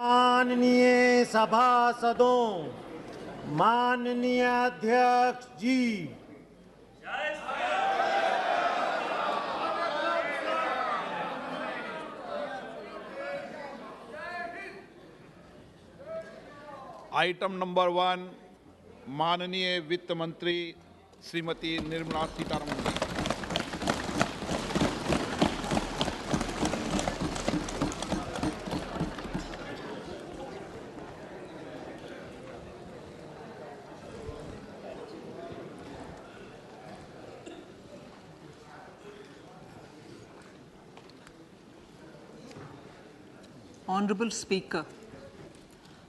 माननीय सभासदों, माननीय अध्यक्ष जी, आइटम नंबर 1 माननीय वित्त मंत्री श्रीमती निर्मला सीतारमण जी। Honorable Speaker,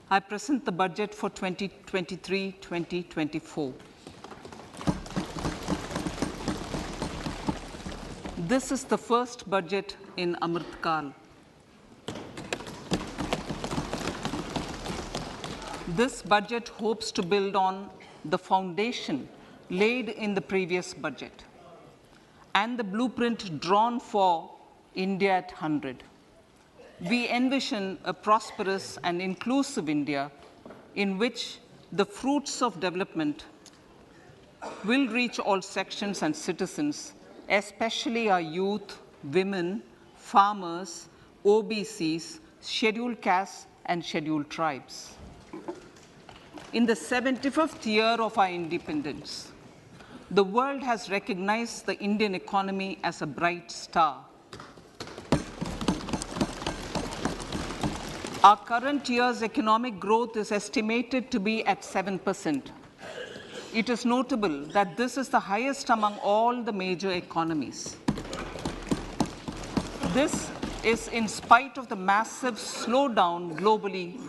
I present the budget for 2023-2024. This is the first budget in Amrit Kal. This budget hopes to build on the foundation laid in the previous budget and the blueprint drawn for India at 100. We envision a prosperous and inclusive India in which the fruits of development will reach all sections and citizens, especially our youth, women, farmers, OBCs, scheduled castes, and scheduled tribes. In the 75th year of our independence, the world has recognized the Indian economy as a bright star. Our current year's economic growth is estimated to be at 7%. It is notable that this is the highest among all the major economies. This is in spite of the massive slowdown globally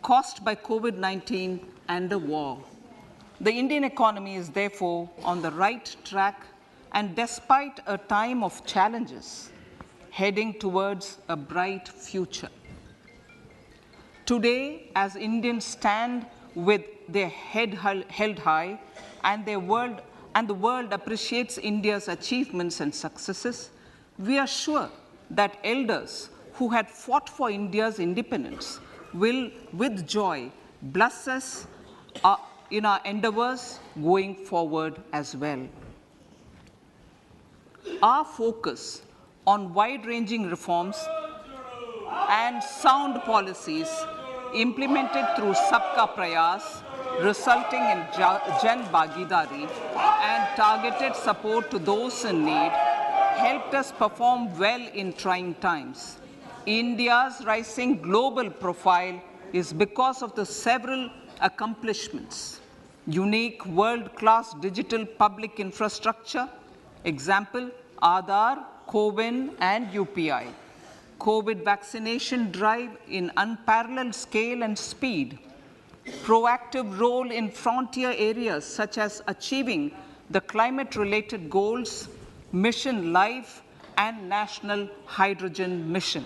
caused by COVID-19 and the war. The Indian economy is therefore on the right track and despite a time of challenges, heading towards a bright future. Today, as Indians stand with their head held high and the world appreciates India's achievements and successes, we are sure that elders who had fought for India's independence will, with joy, bless us in our endeavors going forward as well. Our focus on wide-ranging reforms and sound policies implemented through Sabka Prayas, resulting in Jan Bhagidari and targeted support to those in need, helped us perform well in trying times. India's rising global profile is because of the several accomplishments. Unique world-class digital public infrastructure, example, Aadhaar, CoWIN, and UPI. COVID vaccination drive in unparalleled scale and speed, proactive role in frontier areas such as achieving the climate-related goals, Mission Life, and National Hydrogen Mission.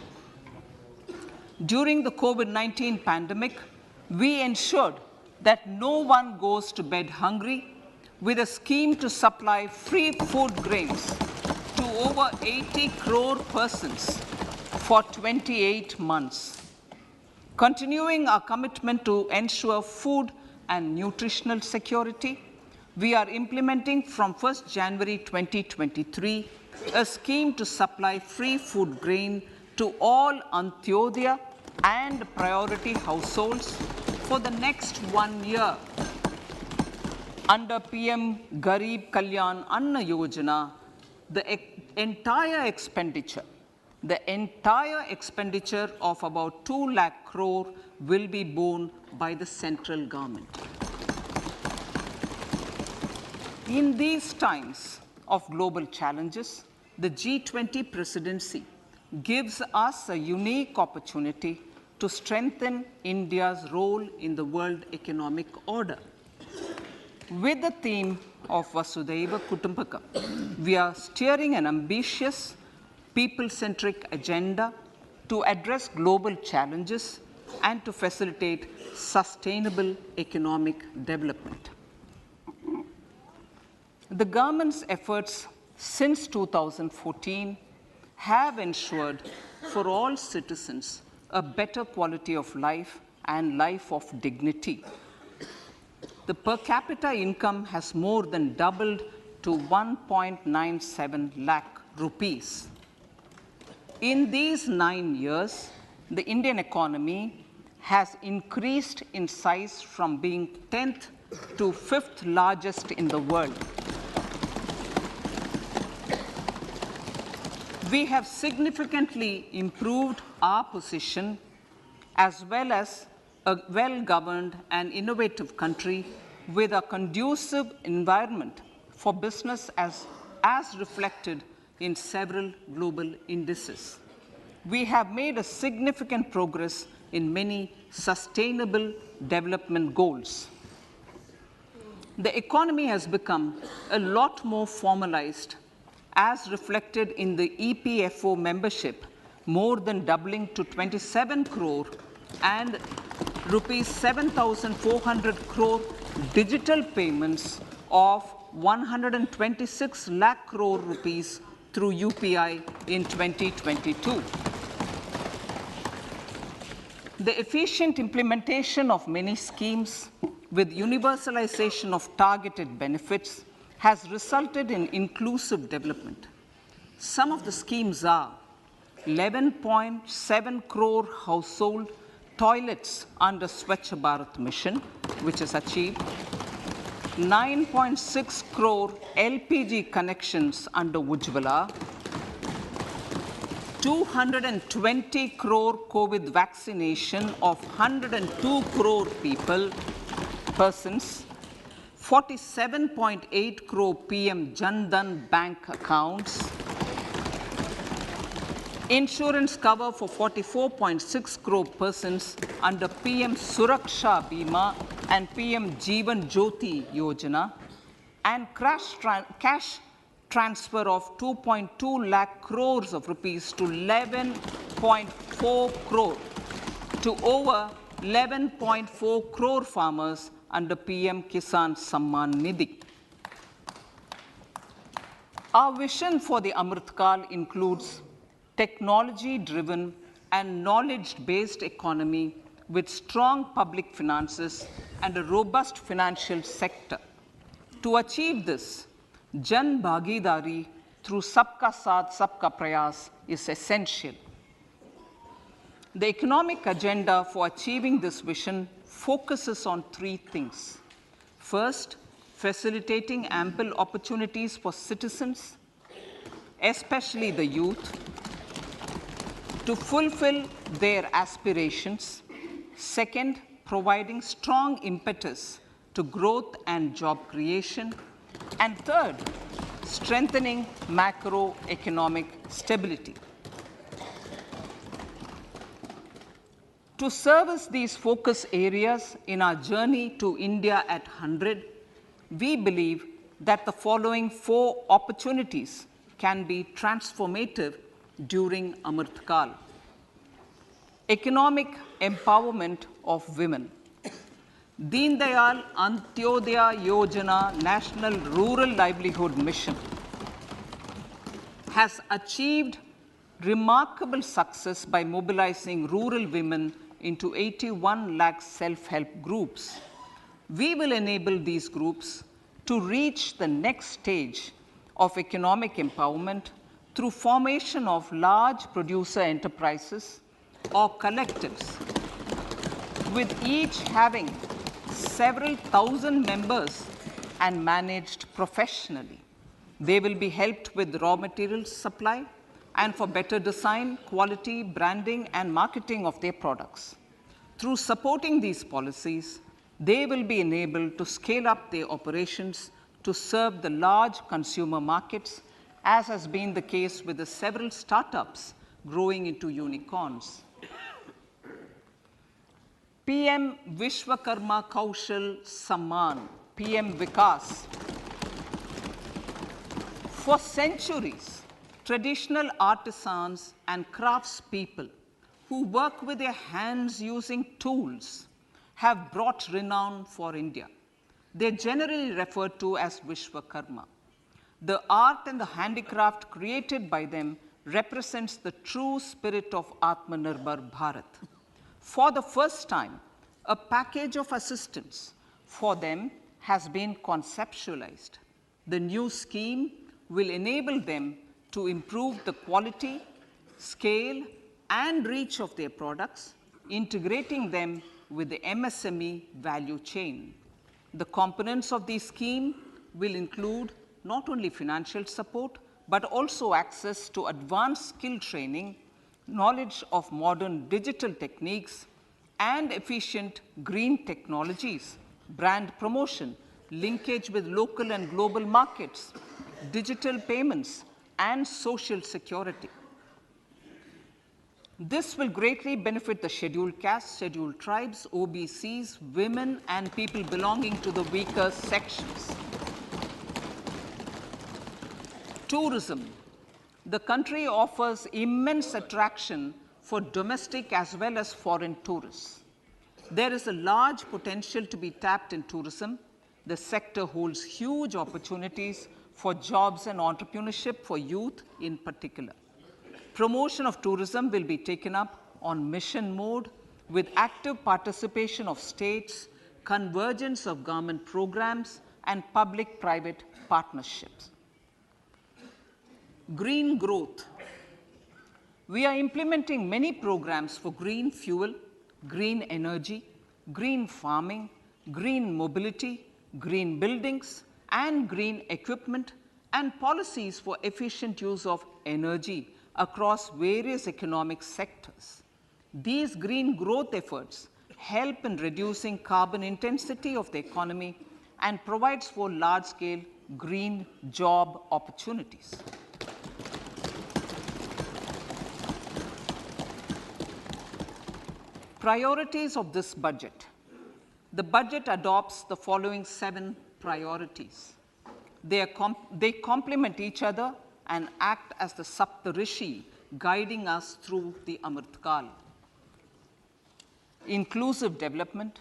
During the COVID-19 pandemic, we ensured that no one goes to bed hungry with a scheme to supply free food grains to over 80 crore persons for 28 months. Continuing our commitment to ensure food and nutritional security, we are implementing from 1st January 2023 a scheme to supply free food grain to all Antyodaya and priority households for the next 1 year. Under PM Garib Kalyan Anna Yojana, the entire expenditure of about 2 lakh crore will be borne by the central government. In these times of global challenges, the G20 presidency gives us a unique opportunity to strengthen India's role in the world economic order. With the theme of Vasudhaiva Kutumbakam, we are steering an ambitious, people-centric agenda to address global challenges and to facilitate sustainable economic development. The government's efforts since 2014 have ensured for all citizens a better quality of life and life of dignity. The per capita income has more than doubled to 1.97 lakh rupees. In these 9 years, the Indian economy has increased in size from being 10th to 5th largest in the world. We have significantly improved our position as well as a well-governed and innovative country with a conducive environment for business as reflected in several global indices. We have made a significant progress in many sustainable development goals. The economy has become a lot more formalized as reflected in the EPFO membership, more than doubling to 27 crore and rupees 7,400 crore digital payments of 126 lakh crore rupees through UPI in 2022. The efficient implementation of many schemes with universalization of targeted benefits has resulted in inclusive development. Some of the schemes are 11.7 crore household toilets under Swachh Bharat mission, which is achieved, 9.6 crore LPG connections under Ujjwala, 220 crore COVID vaccination of 102 crore persons, 47.8 crore PM Jan Dhan bank accounts, insurance cover for 44.6 crore persons under PM Suraksha Bima and PM Jeevan Jyoti Yojana, and cash transfer of 2.2 lakh crores of rupees to 11.4 crore to over 11.4 crore farmers under PM Kisan Samman Nidhi. Our vision for the Amrit Kal includes technology-driven and knowledge-based economy with strong public finances and a robust financial sector. To achieve this, Jan Bhagidari through Sabka Saath, Sabka Prayas is essential. The economic agenda for achieving this vision focuses on 3 things. First, facilitating ample opportunities for citizens, especially the youth, to fulfill their aspirations. Second, providing strong impetus to growth and job creation. And third, strengthening macroeconomic stability. To service these focus areas in our journey to India at 100, we believe that the following 4 opportunities can be transformative during Amrit Kal. Economic empowerment of women. Deen Dayal Antyodaya Yojana National Rural Livelihood Mission has achieved remarkable success by mobilizing rural women into 81 lakh self-help groups. We will enable these groups to reach the next stage of economic empowerment through formation of large producer enterprises or collectives, with each having several thousand members and managed professionally. They will be helped with raw materials supply and for better design, quality, branding, and marketing of their products. Through supporting these policies, they will be enabled to scale up their operations to serve the large consumer markets, as has been the case with the several startups growing into unicorns. PM Vishwakarma Kaushal Samman, PM Vikas. For centuries, traditional artisans and craftspeople who work with their hands using tools have brought renown for India. They're generally referred to as Vishwakarma. The art and the handicraft created by them represents the true spirit of Atmanirbhar Bharat. For the first time, a package of assistance for them has been conceptualized. The new scheme will enable them to improve the quality, scale, and reach of their products, integrating them with the MSME value chain. The components of the scheme will include not only financial support, but also access to advanced skill training, knowledge of modern digital techniques, and efficient green technologies, brand promotion, linkage with local and global markets, digital payments, and social security. This will greatly benefit the scheduled castes, scheduled tribes, OBCs, women, and people belonging to the weaker sections. Tourism. The country offers immense attraction for domestic as well as foreign tourists. There is a large potential to be tapped in tourism. The sector holds huge opportunities for jobs and entrepreneurship for youth in particular. Promotion of tourism will be taken up on mission mode with active participation of states, convergence of government programs, and public-private partnerships. Green growth. We are implementing many programs for green fuel, green energy, green farming, green mobility, green buildings, and green equipment, and policies for efficient use of energy across various economic sectors. These green growth efforts help in reducing carbon intensity of the economy and provides for large-scale green job opportunities. Priorities of this budget. The budget adopts the following 7 priorities. They complement each other and act as the Saptarishi guiding us through the Amritkal. Inclusive development,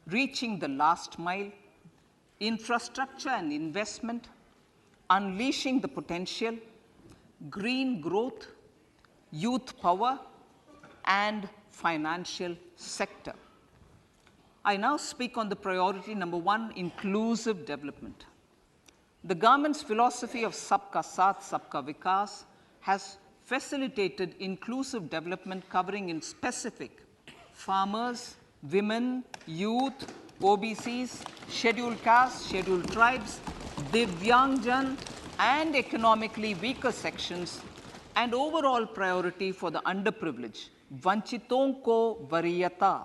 reaching the last mile, infrastructure and investment, unleashing the potential, green growth, youth power, and financial sector. I now speak on the priority number 1, inclusive development. The government's philosophy of Sabka Saath, Sabka Vikas has facilitated inclusive development covering in specific farmers, women, youth, OBCs, scheduled castes, scheduled tribes, Divyangjan, and economically weaker sections, and overall priority for the underprivileged, Vanchiton ko Variyata.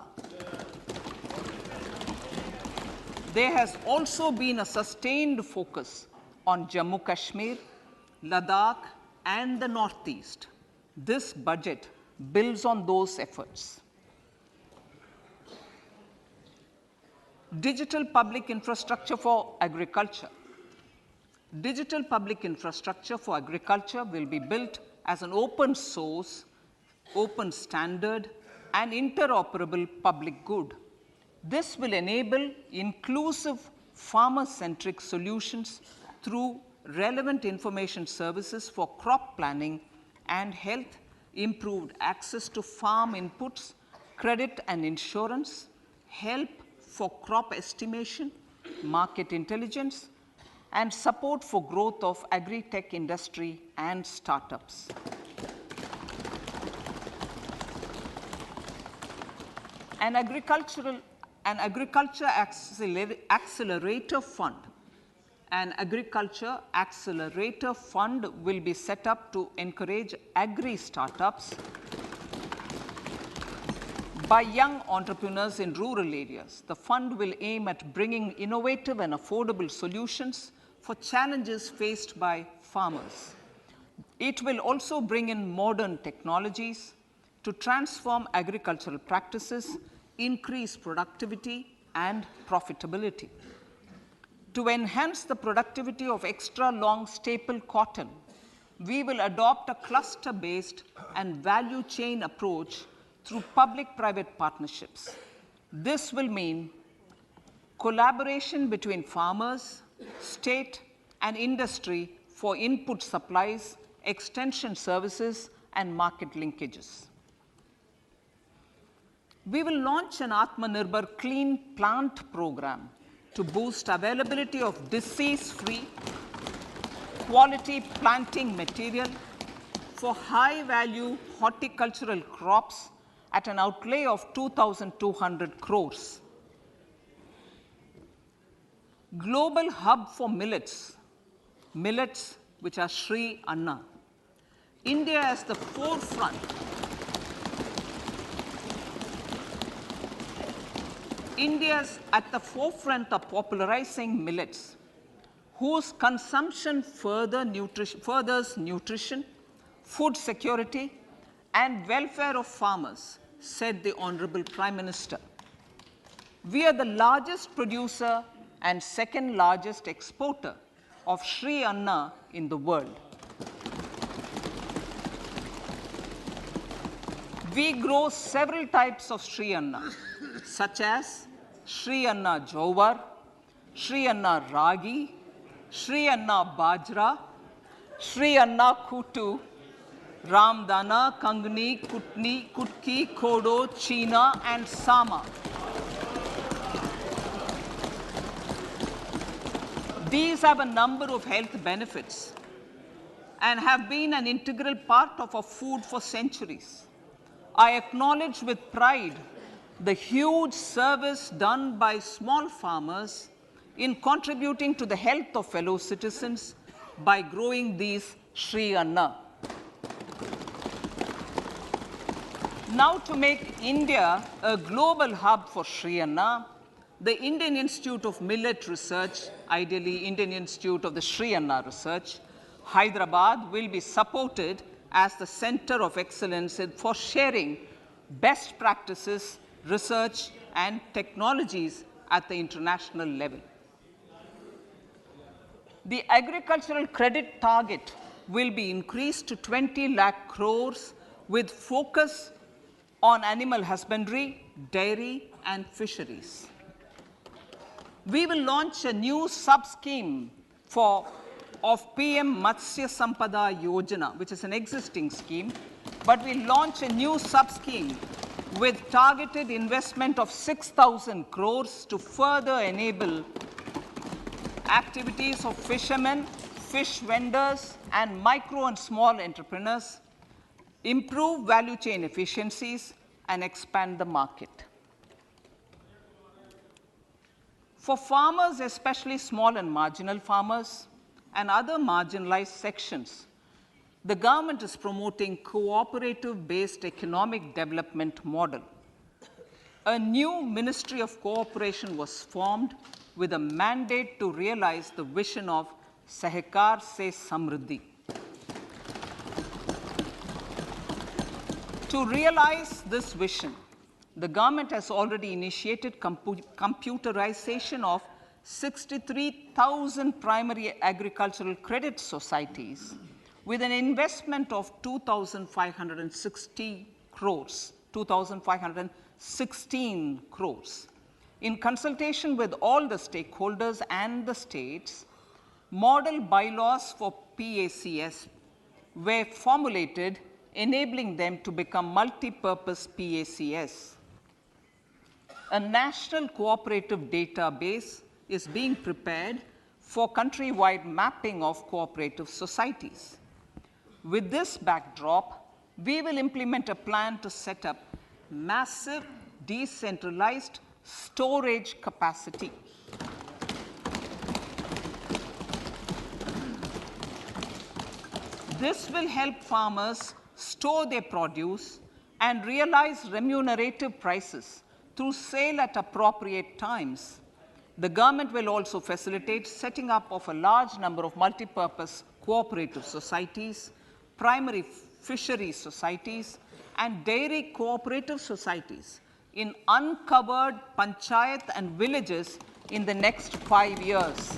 There has also been a sustained focus on Jammu Kashmir, Ladakh, and the Northeast. This budget builds on those efforts. Digital public infrastructure for agriculture. Digital public infrastructure for agriculture will be built as an open source, open standard, and interoperable public good. This will enable inclusive farmer-centric solutions through relevant information services for crop planning and health, improved access to farm inputs, credit and insurance, help for crop estimation, market intelligence, and support for growth of agri-tech industry and startups. An agriculture accelerator fund. An agriculture accelerator fund will be set up to encourage agri-startups by young entrepreneurs in rural areas. The fund will aim at bringing innovative and affordable solutions for challenges faced by farmers. It will also bring in modern technologies to transform agricultural practices, increase productivity and profitability. To enhance the productivity of extra long staple cotton, we will adopt a cluster-based and value chain approach through public-private partnerships. This will mean collaboration between farmers, state, and industry for input supplies, extension services, and market linkages. We will launch an Atmanirbhar Clean Plant program to boost availability of disease-free, quality planting material for high-value horticultural crops at an outlay of 2,200 crores. Global hub for millets, millets which are Sri Anna. India is the forefront. India is at the forefront of popularizing millets, whose consumption furthers nutrition, food security, and welfare of farmers, said the Honorable Prime Minister. We are the largest producer and second largest exporter of Sri Anna in the world. We grow several types of Sri Anna, such as Sri Anna Jowar, Sri Anna Ragi, Sri Anna Bajra, Sri Anna Kutu, Ramdana, Kangni, Kutni, Kutki, Kodo, China, and Sama. These have a number of health benefits and have been an integral part of our food for centuries. I acknowledge with pride the huge service done by small farmers in contributing to the health of fellow citizens by growing these Sri Anna. Now, to make India a global hub for Sri Anna, the Indian Institute of Millet Research, ideally Indian Institute of the Sri Anna Research, Hyderabad, will be supported as the center of excellence for sharing best practices, research, and technologies at the international level. The agricultural credit target will be increased to 20 lakh crores with focus on animal husbandry, dairy, and fisheries. We will launch a new sub-scheme of PM Matsya Sampada Yojana, which is an existing scheme, but we launch a new sub-scheme with targeted investment of 6,000 crores to further enable activities of fishermen, fish vendors, and micro and small entrepreneurs, improve value chain efficiencies, and expand the market. For farmers, especially small and marginal farmers and other marginalized sections, the government is promoting cooperative-based economic development model. A new Ministry of Cooperation was formed with a mandate to realize the vision of Sahkar Se Samriddhi. To realize this vision, the government has already initiated computerization of 63,000 primary agricultural credit societies with an investment of 2,560 crores, 2,516 crores. In consultation with all the stakeholders and the states, model bylaws for PACS were formulated, enabling them to become multi-purpose PACS. A national cooperative database is being prepared for countrywide mapping of cooperative societies. With this backdrop, we will implement a plan to set up massive decentralized storage capacity. This will help farmers store their produce and realize remunerative prices through sale at appropriate times. The government will also facilitate setting up of a large number of multi-purpose cooperative societies, primary fisheries societies, and dairy cooperative societies in uncovered panchayat and villages in the next 5 years.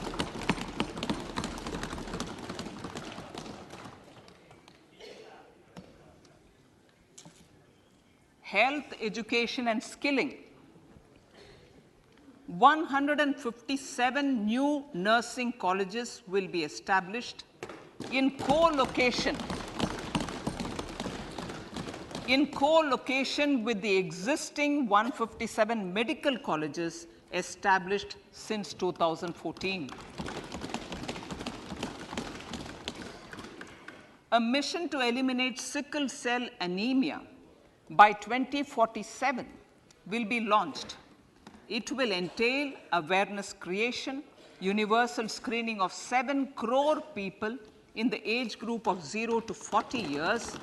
Health, education, and skilling. 157 new nursing colleges will be established in co-location with the existing 157 medical colleges established since 2014. A mission to eliminate sickle cell anemia by 2047 will be launched. It will entail awareness creation, universal screening of 7 crore people in the age group of 0 to 40 years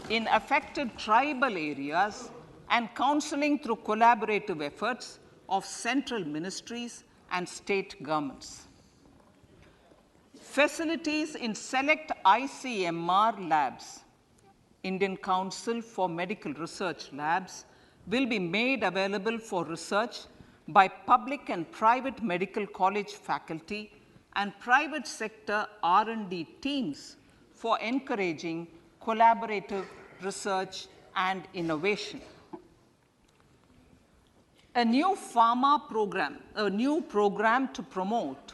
in affected tribal areas, and counseling through collaborative efforts of central ministries and state governments. Facilities in select ICMR labs, Indian Council for Medical Research Labs, will be made available for research by public and private medical college faculty and private sector R&D teams for encouraging collaborative research and innovation. A new program to promote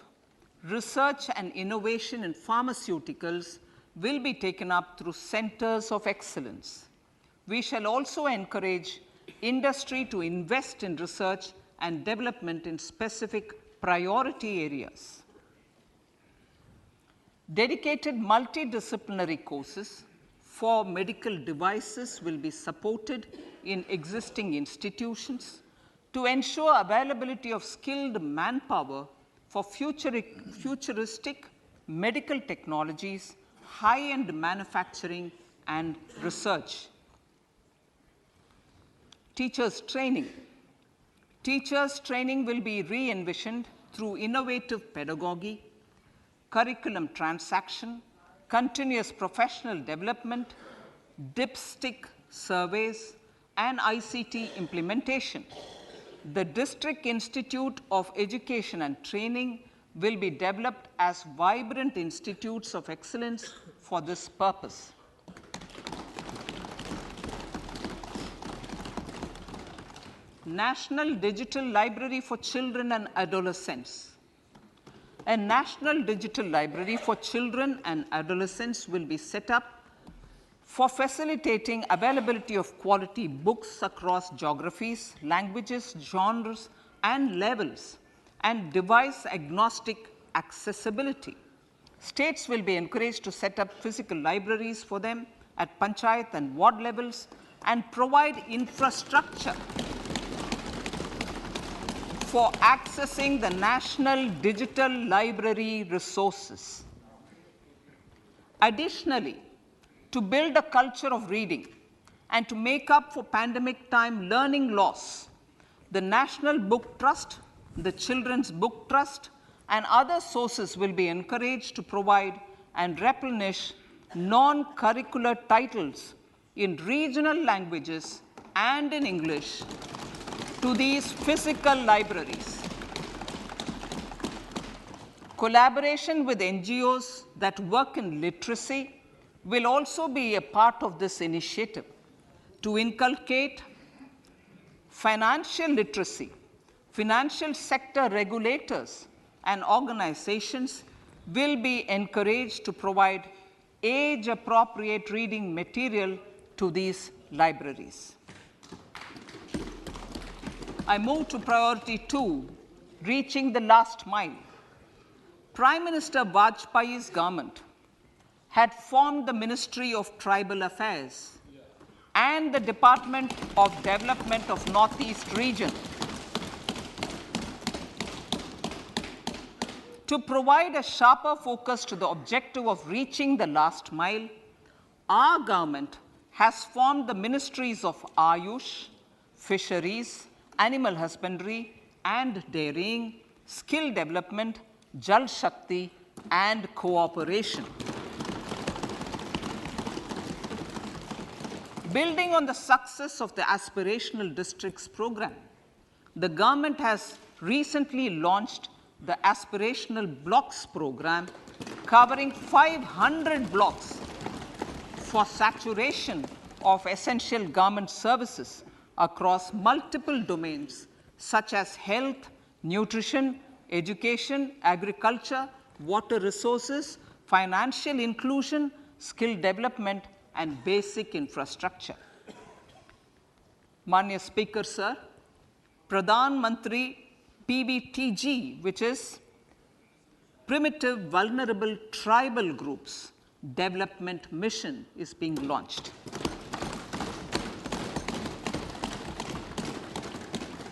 research and innovation in pharmaceuticals will be taken up through centers of excellence. We shall also encourage industry to invest in research and development in specific priority areas. Dedicated multidisciplinary courses for medical devices will be supported in existing institutions to ensure availability of skilled manpower for futuristic medical technologies, high-end manufacturing, and research. Teachers' training. Teachers' training will be re-envisioned through innovative pedagogy, curriculum transaction, continuous professional development, dipstick surveys, and ICT implementation. The District Institute of Education and Training will be developed as vibrant institutes of excellence for this purpose. National Digital Library for Children and Adolescents. A National Digital Library for Children and Adolescents will be set up for facilitating availability of quality books across geographies, languages, genres, and levels, and device-agnostic accessibility. States will be encouraged to set up physical libraries for them at panchayat and ward levels and provide infrastructure for accessing the national digital library resources. Additionally, to build a culture of reading and to make up for pandemic time learning loss, the National Book Trust, the Children's Book Trust, and other sources will be encouraged to provide and replenish non-curricular titles in regional languages and in English to these physical libraries. Collaboration with NGOs that work in literacy will also be a part of this initiative. To inculcate financial literacy, financial sector regulators and organizations will be encouraged to provide age-appropriate reading material to these libraries. I move to priority 2, reaching the last mile. Prime Minister Vajpayee's government had formed the Ministry of Tribal Affairs and the Department of Development of Northeast Region to provide a sharper focus to the objective of reaching the last mile. Our government has formed the Ministries of Ayush, Fisheries, Animal Husbandry and Dairying, Skill Development, Jal Shakti, and Cooperation. Building on the success of the Aspirational Districts program, the government has recently launched the Aspirational Blocks program, covering 500 blocks for saturation of essential government services across multiple domains such as health, nutrition, education, agriculture, water resources, financial inclusion, skill development, and basic infrastructure. Manya Speaker, sir, Pradhan Mantri PBTG, which is Primitive Vulnerable Tribal Groups Development Mission, is being launched.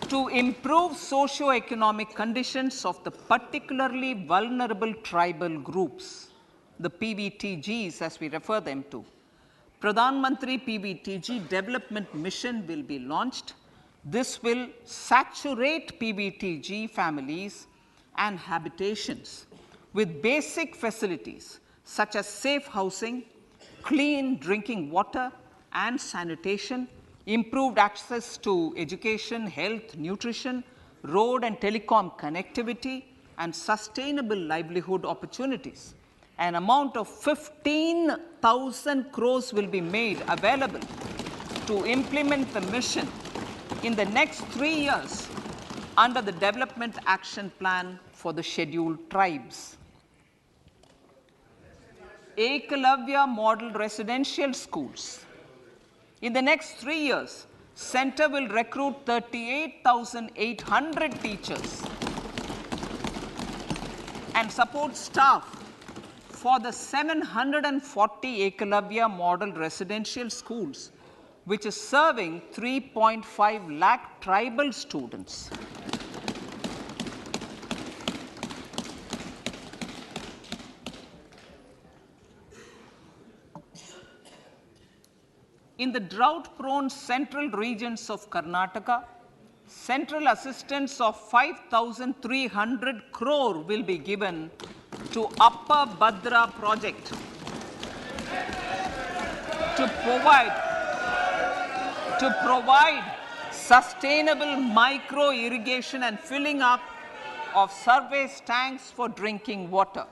To improve socio-economic conditions of the particularly vulnerable tribal groups, the PBTGs as we refer them to, Pradhan Mantri PBTG Development Mission will be launched. This will saturate PBTG families and habitations with basic facilities such as safe housing, clean drinking water and sanitation, improved access to education, health, nutrition, road and telecom connectivity, and sustainable livelihood opportunities. An amount of 15,000 crores will be made available to implement the mission in the next 3 years under the Development Action Plan for the Scheduled Tribes. Ekalavya Model Residential Schools. In the next 3 years, Center will recruit 38,800 teachers and support staff for the 740 Ekalavya Model Residential Schools, which is serving 3.5 lakh tribal students. In the drought-prone central regions of Karnataka, central assistance of 5,300 crore will be given to Upper Bhadra project to provide sustainable micro irrigation and filling up of surface tanks for drinking water.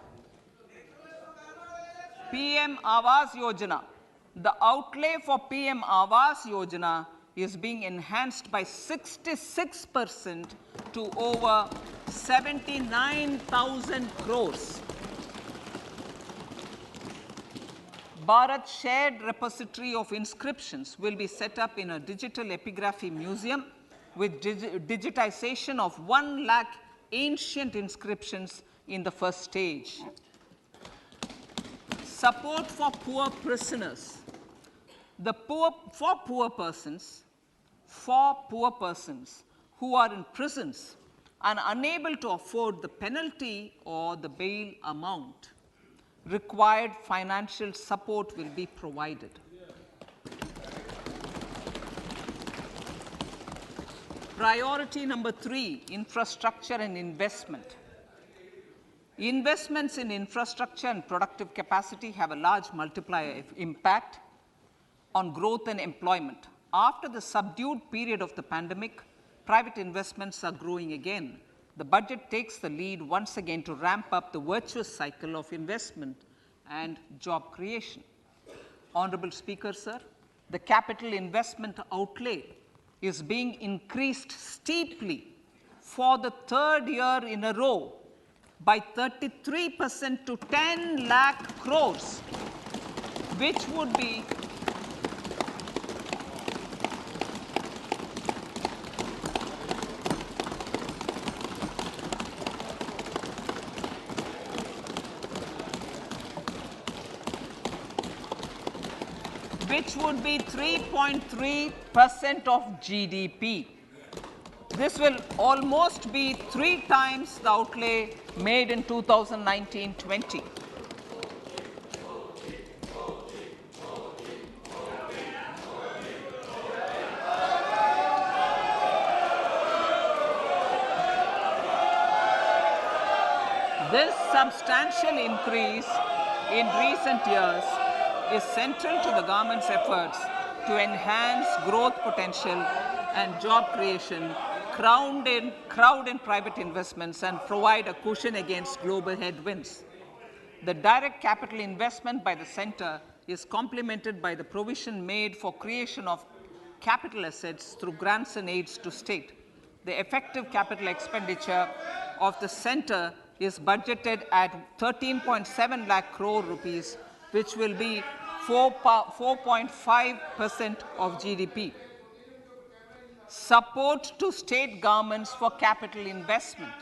PM Awas Yojana. The outlay for PM Awas Yojana is being enhanced by 66% to over 79,000 crores. Bharat Shared Repository of Inscriptions will be set up in a digital epigraphy museum with digitization of 1 lakh ancient inscriptions in the first stage. Support for poor prisoners. For poor persons who are in prisons and unable to afford the penalty or the bail amount, required financial support will be provided. Priority number 3, infrastructure and investment. Investments in infrastructure and productive capacity have a large multiplier impact on growth and employment. After the subdued period of the pandemic, private investments are growing again. The budget takes the lead once again to ramp up the virtuous cycle of investment and job creation. Honorable Speaker, sir, the capital investment outlay is being increased steeply for the 3rd year in a row by 33% to 10 lakh crores, which would be which would be 3.3% of GDP. This will almost be 3 times the outlay made in 2019-20. This substantial increase in recent years is central to the government's efforts to enhance growth potential and job creation, crowd in private investments, and provide a cushion against global headwinds. The direct capital investment by the center is complemented by the provision made for creation of capital assets through grants and aids to state. The effective capital expenditure of the center is budgeted at 13.7 lakh crore rupees, which will be 4.5% of GDP. Support to state governments for capital investment.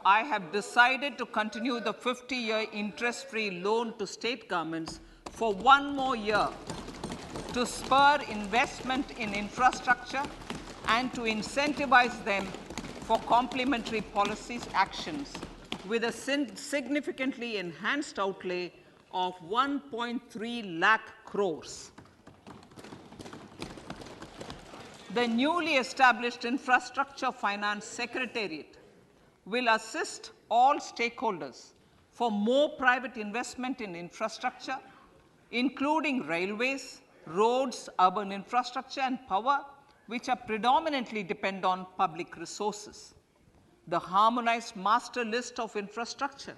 I have decided to continue the 50-year interest-free loan to state governments for 1 more year to spur investment in infrastructure and to incentivize them for complementary policies actions with a significantly enhanced outlay of 1.3 lakh crores. The newly established Infrastructure Finance Secretariat will assist all stakeholders for more private investment in infrastructure, including railways, roads, urban infrastructure, and power, which are predominantly depend on public resources. The harmonized master list of infrastructure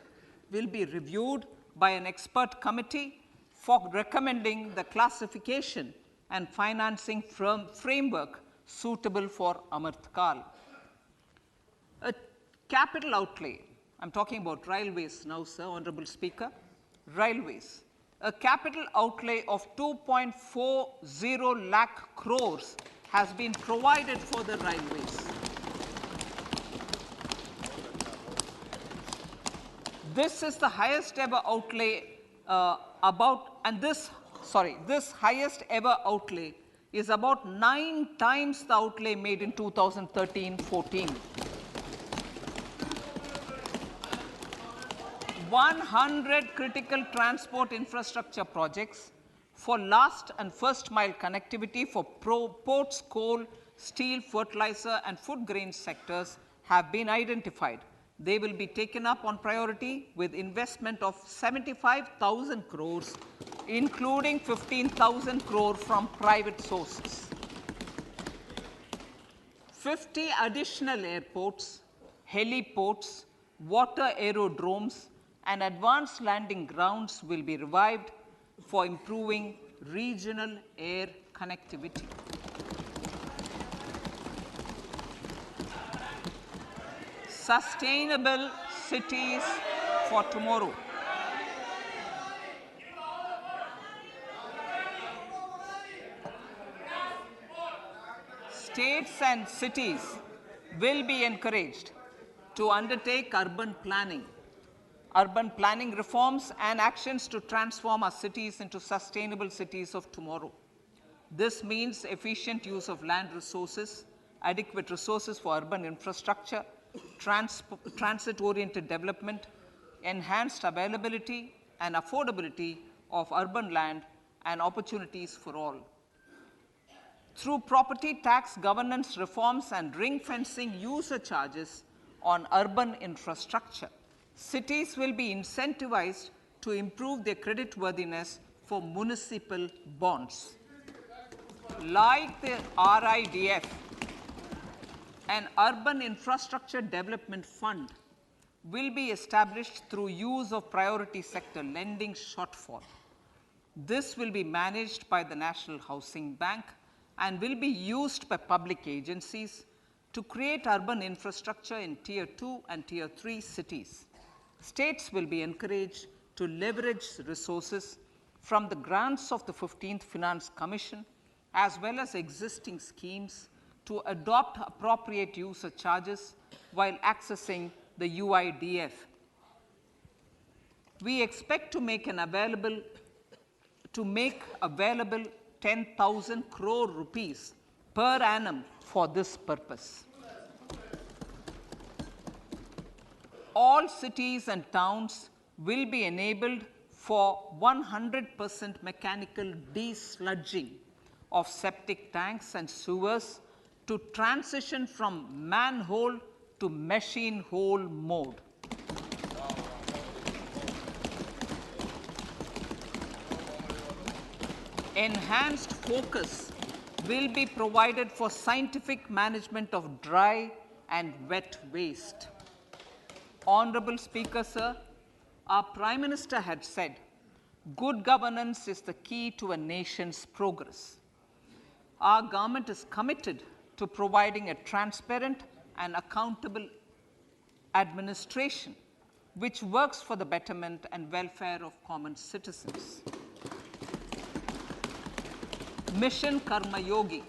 will be reviewed by an expert committee for recommending the classification and financing framework suitable for Amrit Kal. A capital outlay, I'm talking about railways now, sir, Honorable Speaker, railways. A capital outlay of 2.40 lakh crores has been provided for the railways. This is the highest ever outlay this highest ever outlay is about 9 times the outlay made in 2013-14. 100 critical transport infrastructure projects for last and first mile connectivity for ports, coal, steel, fertilizer, and food grain sectors have been identified. They will be taken up on priority with investment of 75,000 crores, including 15,000 crore from private sources. 50 additional airports, heliports, water aerodromes, and advanced landing grounds will be revived for improving regional air connectivity. Sustainable cities for tomorrow. States and cities will be encouraged to undertake urban planning reforms and actions to transform our cities into sustainable cities of tomorrow. This means efficient use of land resources, adequate resources for urban infrastructure, transit-oriented development, enhanced availability and affordability of urban land, and opportunities for all. Through property tax governance reforms and ring-fencing user charges on urban infrastructure, cities will be incentivized to improve their creditworthiness for municipal bonds. Like the RIDF, an urban infrastructure development fund will be established through use of priority sector lending shortfall. This will be managed by the National Housing Bank and will be used by public agencies to create urban infrastructure in Tier 2 and Tier 3 cities. States will be encouraged to leverage resources from the grants of the 15th Finance Commission as well as existing schemes to adopt appropriate user charges while accessing the UIDF. We expect to make available 10,000 crore rupees per annum for this purpose. All cities and towns will be enabled for 100% mechanical desludging of septic tanks and sewers to transition from manhole to machine hole mode. Enhanced focus will be provided for scientific management of dry and wet waste. Honorable Speaker, sir, our Prime Minister had said, good governance is the key to a nation's progress. Our government is committed to providing a transparent and accountable administration which works for the betterment and welfare of common citizens. Mission Karma Yogi.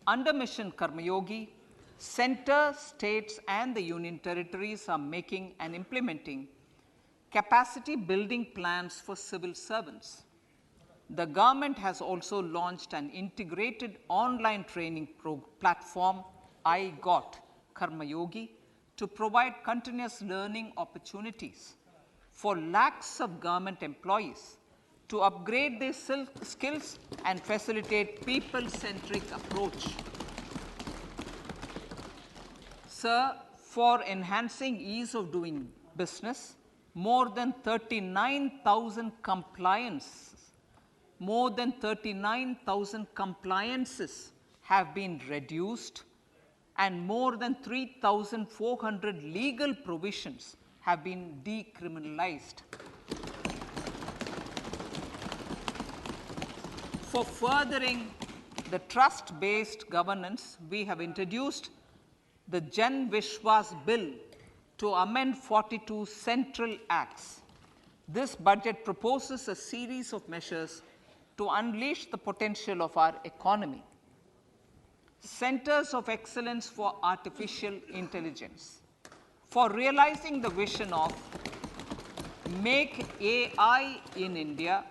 Under Mission Karma Yogi, center, states and the union territories are making and implementing capacity building plans for civil servants. The government has also launched an integrated online training platform, I Got Karma Yogi, to provide continuous learning opportunities for lakhs of government employees to upgrade their skills and facilitate people-centric approach. Sir, for enhancing ease of doing business, more than 39,000 compliances have been reduced and more than 3,400 legal provisions have been decriminalized. For furthering the trust-based governance, we have introduced the Jan Vishwas Bill to amend 42 central acts. This budget proposes a series of measures to unleash the potential of our economy. Centers of Excellence for Artificial Intelligence. For realizing the vision of Make AI in India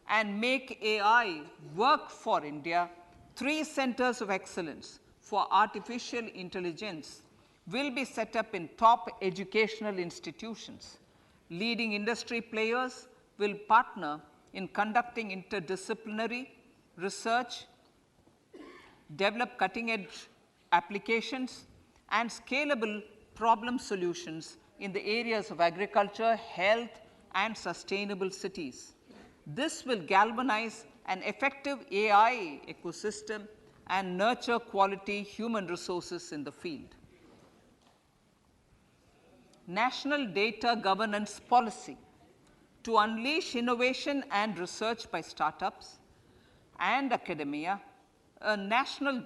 and Make AI Work for India, 3 centers of excellence for artificial intelligence will be set up in top educational institutions. Leading industry players will partner in conducting interdisciplinary research, develop cutting-edge applications, and scalable problem solutions in the areas of agriculture, health, and sustainable cities. This will galvanize an effective AI ecosystem and nurture quality human resources in the field. National Data Governance Policy. To unleash innovation and research by startups and academia, a national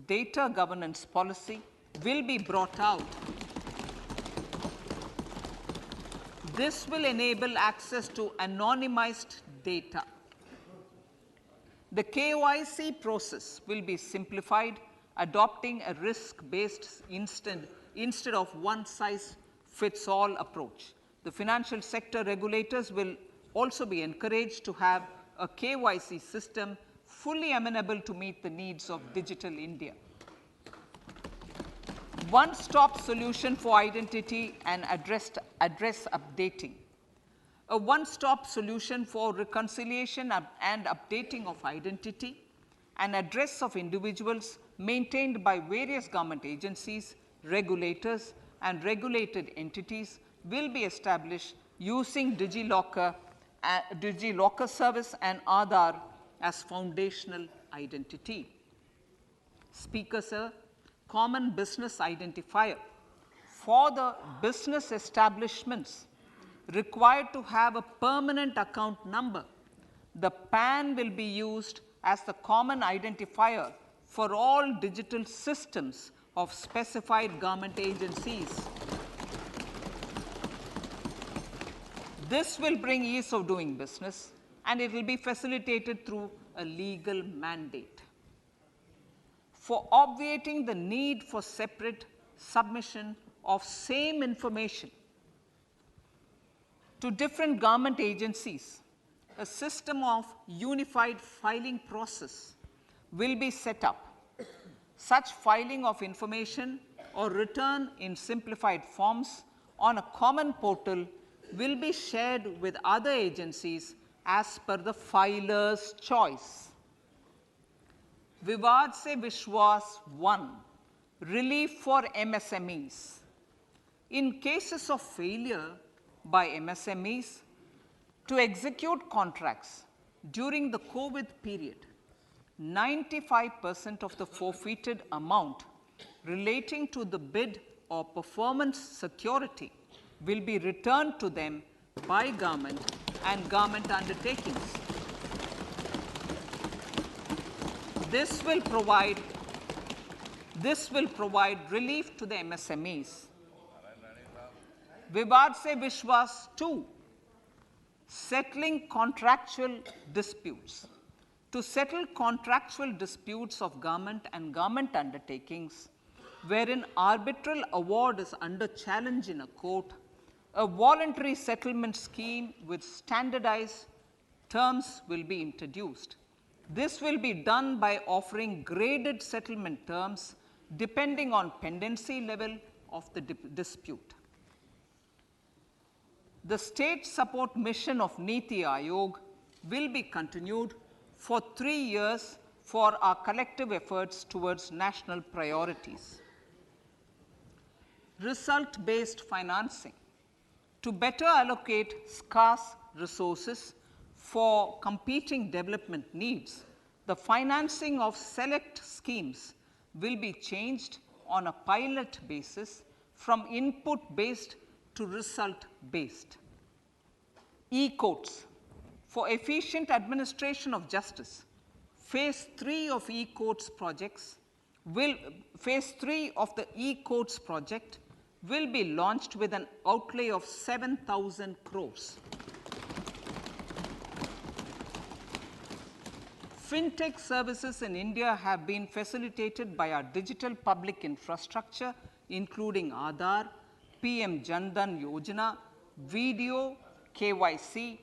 data governance policy will be brought out. This will enable access to anonymized data. The KYC process will be simplified, adopting a risk-based instead of one-size-fits-all approach. The financial sector regulators will also be encouraged to have a KYC system fully amenable to meet the needs of digital India. One-stop solution for identity and address updating. A one-stop solution for reconciliation and updating of identity and address of individuals maintained by various government agencies, regulators, and regulated entities will be established using DigiLocker service and Aadhaar as foundational identity. Speaker, sir, common business identifier. For the business establishments required to have a permanent account number, the PAN will be used as the common identifier for all digital systems of specified government agencies. This will bring ease of doing business, and it will be facilitated through a legal mandate. For obviating the need for separate submission of same information to different government agencies, a system of unified filing process will be set up. Such filing of information or return in simplified forms on a common portal will be shared with other agencies as per the filer's choice. Vivad Se Vishwas 1, relief for MSMEs. In cases of failure by MSMEs to execute contracts during the COVID period, 95% of the forfeited amount relating to the bid or performance security will be returned to them by government and government undertakings. This will provide relief to the MSMEs. Vivad se Vishwas 2, settling contractual disputes. To settle contractual disputes of government and government undertakings, wherein arbitral award is under challenge in a court, a voluntary settlement scheme with standardized terms will be introduced. This will be done by offering graded settlement terms depending on pendency level of the dispute. The state support mission of Niti Aayog will be continued for 3 years for our collective efforts towards national priorities. Result-based financing. To better allocate scarce resources for competing development needs, the financing of select schemes will be changed on a pilot basis from input-based to result-based. E-courts. For efficient administration of justice, phase 3 of e-courts projects phase 3 of the e-courts project will be launched with an outlay of 7,000 crores. Fintech services in India have been facilitated by our digital public infrastructure, including Aadhaar, PM Jan Dhan Yojana, Vidio, KYC,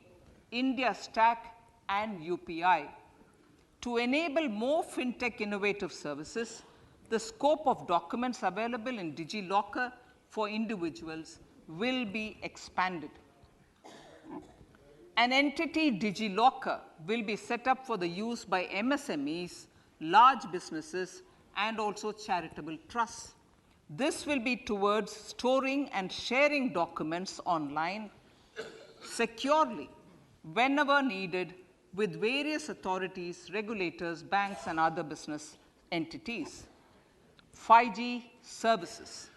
India Stack, and UPI. To enable more fintech innovative services, the scope of documents available in DigiLocker for individuals will be expanded. An entity DigiLocker will be set up for the use by MSMEs, large businesses, and also charitable trusts. This will be towards storing and sharing documents online securely whenever needed with various authorities, regulators, banks, and other business entities. 5G services.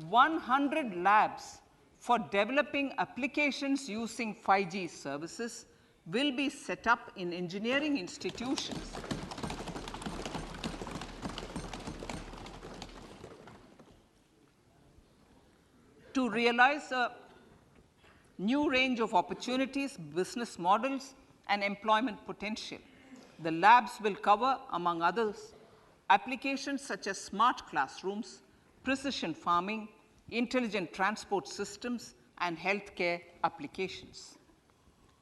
100 labs for developing applications using 5G services will be set up in engineering institutions. To realize a new range of opportunities, business models, and employment potential. The labs will cover, among others, applications such as smart classrooms, precision farming, intelligent transport systems, and healthcare applications.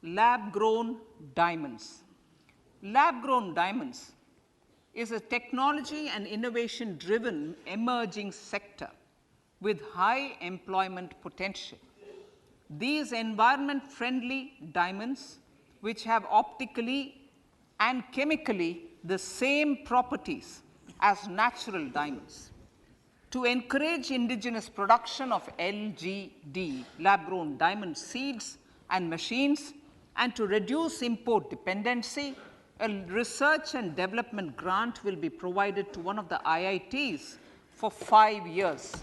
Lab-grown diamonds. Lab-grown diamonds is a technology and innovation-driven emerging sector with high employment potential. These environment-friendly diamonds, which have optically and chemically the same properties as natural diamonds. To encourage indigenous production of LGD, lab-grown diamond seeds and machines, and to reduce import dependency, a research and development grant will be provided to one of the IITs for 5 years.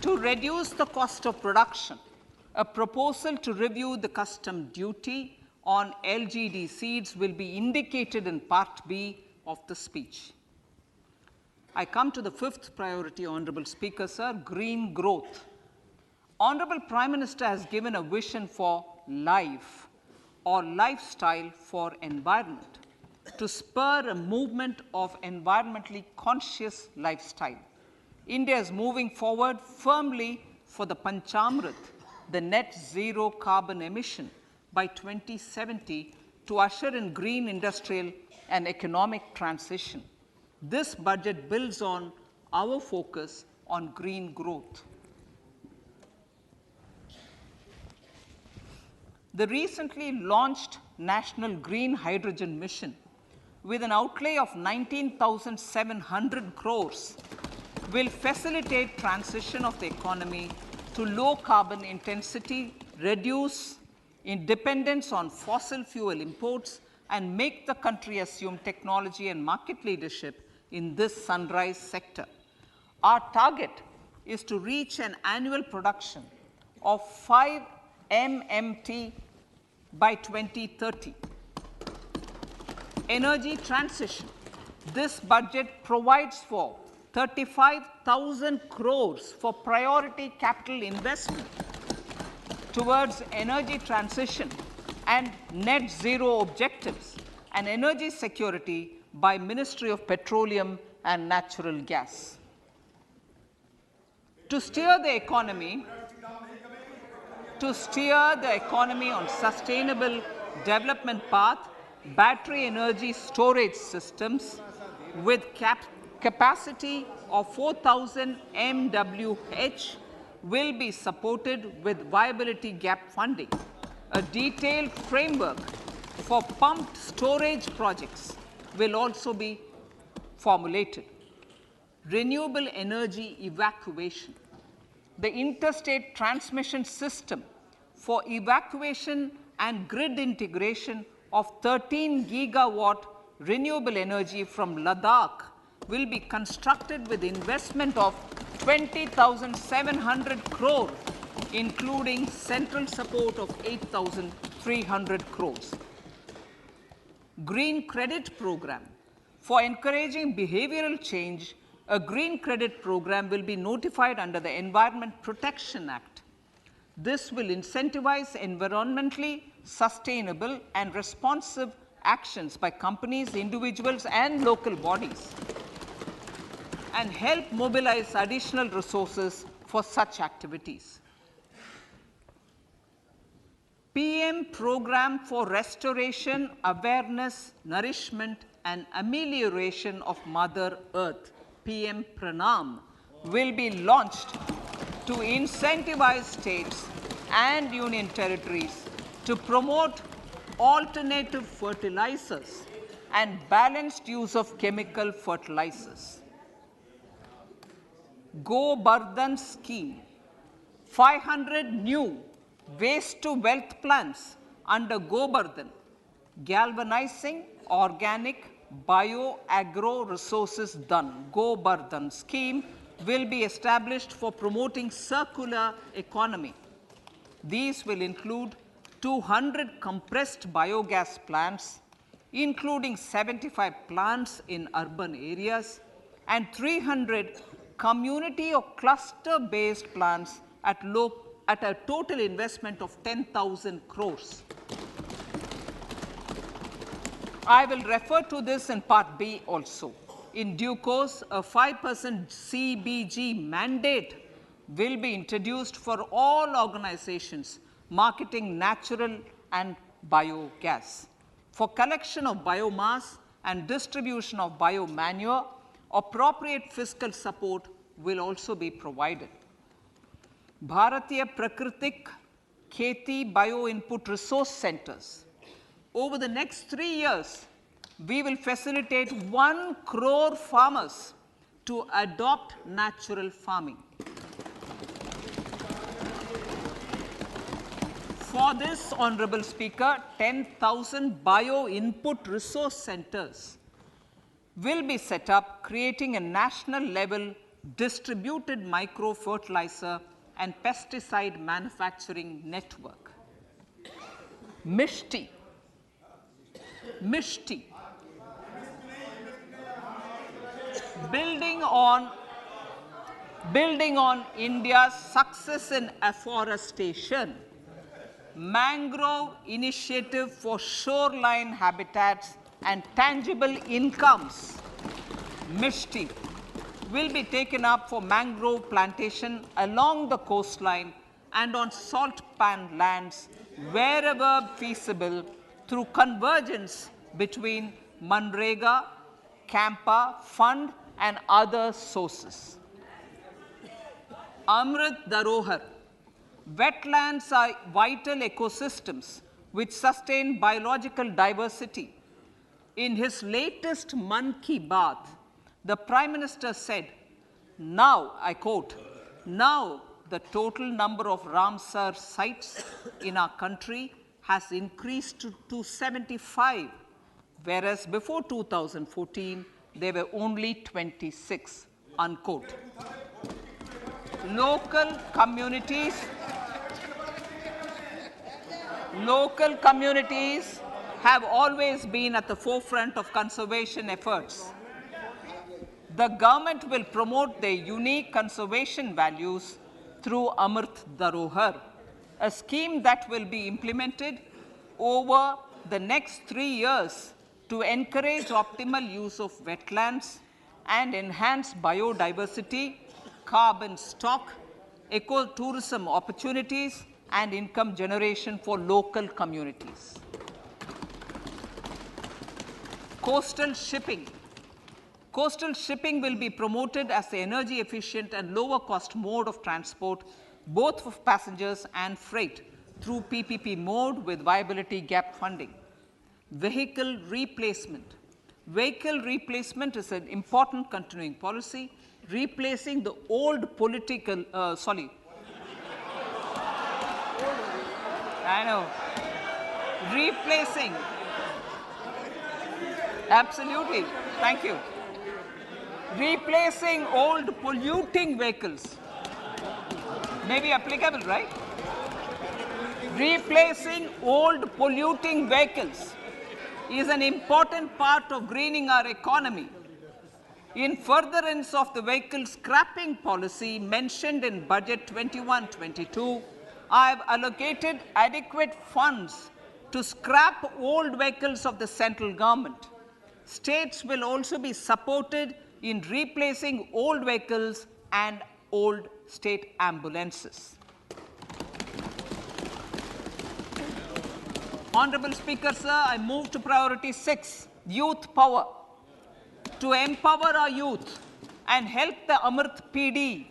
To reduce the cost of production, a proposal to review the custom duty on LGD seeds will be indicated in Part B of the speech. I come to the 5th priority, Honorable Speaker, sir, green growth. Honorable Prime Minister has given a vision for life or lifestyle for environment to spur a movement of environmentally conscious lifestyle. India is moving forward firmly for the Panchamrit, the net zero carbon emission by 2070 to usher in green industrial and economic transition. This budget builds on our focus on green growth. The recently launched National Green Hydrogen Mission, with an outlay of 19,700 crores, will facilitate transition of the economy to low carbon intensity, reduce dependence on fossil fuel imports, and make the country assume technology and market leadership in this sunrise sector. Our target is to reach an annual production of 5 MMT by 2030. Energy transition. This budget provides for 35,000 crores for priority capital investment towards energy transition and net zero objectives and energy security by Ministry of Petroleum and Natural Gas. To steer the economy on sustainable development path, battery energy storage systems with capacity of 4,000 MWh will be supported with viability gap funding. A detailed framework for pumped storage projects will also be formulated. Renewable energy evacuation. The interstate transmission system for evacuation and grid integration of 13 gigawatt renewable energy from Ladakh will be constructed with investment of 20,700 crore, including central support of 8,300 crores. Green credit program. For encouraging behavioral change, a green credit program will be notified under the Environment Protection Act. This will incentivize environmentally sustainable and responsive actions by companies, individuals, and local bodies, and help mobilize additional resources for such activities. PM Program for Restoration, Awareness, Nourishment, and Amelioration of Mother Earth, PM Pranam, will be launched to incentivize states and union territories to promote alternative fertilizers and balanced use of chemical fertilizers. Go Bardhan scheme. 500 new waste to wealth plants under Go Bardhan, galvanizing organic bio-agro resources done. Go Bardhan scheme will be established for promoting circular economy. These will include 200 compressed biogas plants, including 75 plants in urban areas, and 300 community or cluster-based plants at a total investment of 10,000 crores. I will refer to this in Part B also. In due course, a 5% CBG mandate will be introduced for all organizations marketing natural and biogas. For collection of biomass and distribution of biomanure, appropriate fiscal support will also be provided. Bharatiya Prakritik Kheti Bio Input Resource Centers. Over the next 3 years, we will facilitate 1 crore farmers to adopt natural farming. For this, Honorable Speaker, 10,000 bio input resource centers will be set up, creating a national level distributed micro fertilizer and pesticide manufacturing network. Mishti. Building on India's success in afforestation, mangrove initiative for shoreline habitats and tangible incomes, Mishti, will be taken up for mangrove plantation along the coastline and on salt pan lands wherever feasible through convergence between Manrega, Campa, Fund and other sources. Amrit Dharohar. Wetlands are vital ecosystems which sustain biological diversity. In his latest Mann Ki Baat, the Prime Minister said, now, I quote, now the total number of Ramsar sites in our country has increased to 75, whereas before 2014, there were only 26, unquote. Local communities have always been at the forefront of conservation efforts. The government will promote their unique conservation values through Amrit Dharohar, a scheme that will be implemented over the next 3 years to encourage optimal use of wetlands and enhance biodiversity, carbon stock, ecotourism opportunities, and income generation for local communities. Coastal shipping. Coastal shipping will be promoted as the energy efficient and lower cost mode of transport, both for passengers and freight, through PPP mode with viability gap funding. Vehicle replacement. Vehicle replacement is an important continuing policy, replacing the old political, I know, replacing, absolutely, thank you. Replacing old polluting vehicles. Maybe applicable, right? Replacing old polluting vehicles is an important part of greening our economy. In furtherance of the vehicle scrapping policy mentioned in Budget 21-22, I have allocated adequate funds to scrap old vehicles of the central government. States will also be supported in replacing old vehicles and old state ambulances. Honorable Speaker, sir, I move to priority 6, youth power. To empower our youth and help the Amrit PD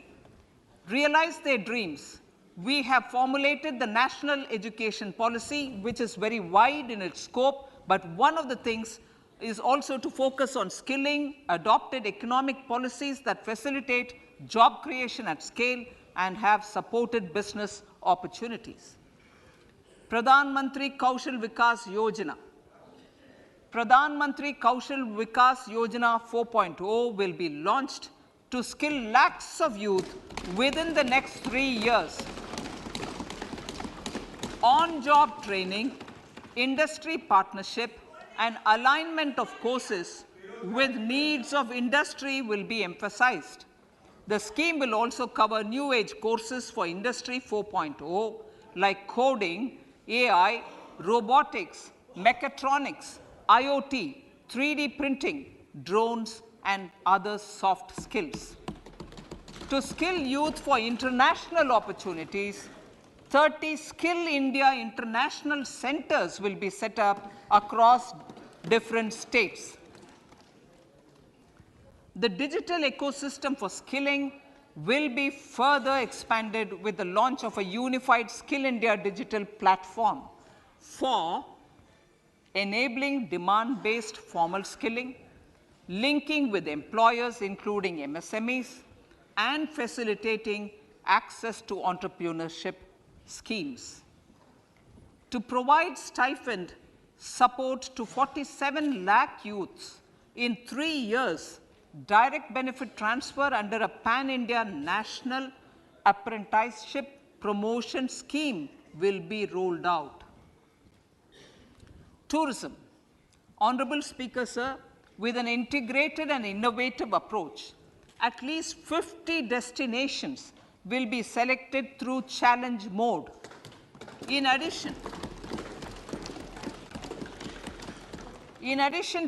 realize their dreams, we have formulated the National Education Policy, which is very wide in its scope, but one of the things is also to focus on skilling, adopted economic policies that facilitate job creation at scale and have supported business opportunities. Pradhan Mantri Kaushal Vikas Yojana. Pradhan Mantri Kaushal Vikas Yojana 4.0 will be launched to skill lakhs of youth within the next 3 years. On-job training, industry partnership, and alignment of courses with needs of industry will be emphasized. The scheme will also cover new age courses for Industry 4.0 like coding, AI, robotics, mechatronics, IoT, 3D printing, drones, and other soft skills. To skill youth for international opportunities, 30 Skill India International Centers will be set up across different states. The digital ecosystem for skilling will be further expanded with the launch of a unified Skill India digital platform for enabling demand-based formal skilling, linking with employers including MSMEs, and facilitating access to entrepreneurship schemes. To provide stipend support to 47 lakh youths in 3 years, direct benefit transfer under a pan-India national apprenticeship promotion scheme will be rolled out. Tourism. Honorable Speaker, sir, with an integrated and innovative approach, at least 50 destinations will be selected through challenge mode. In addition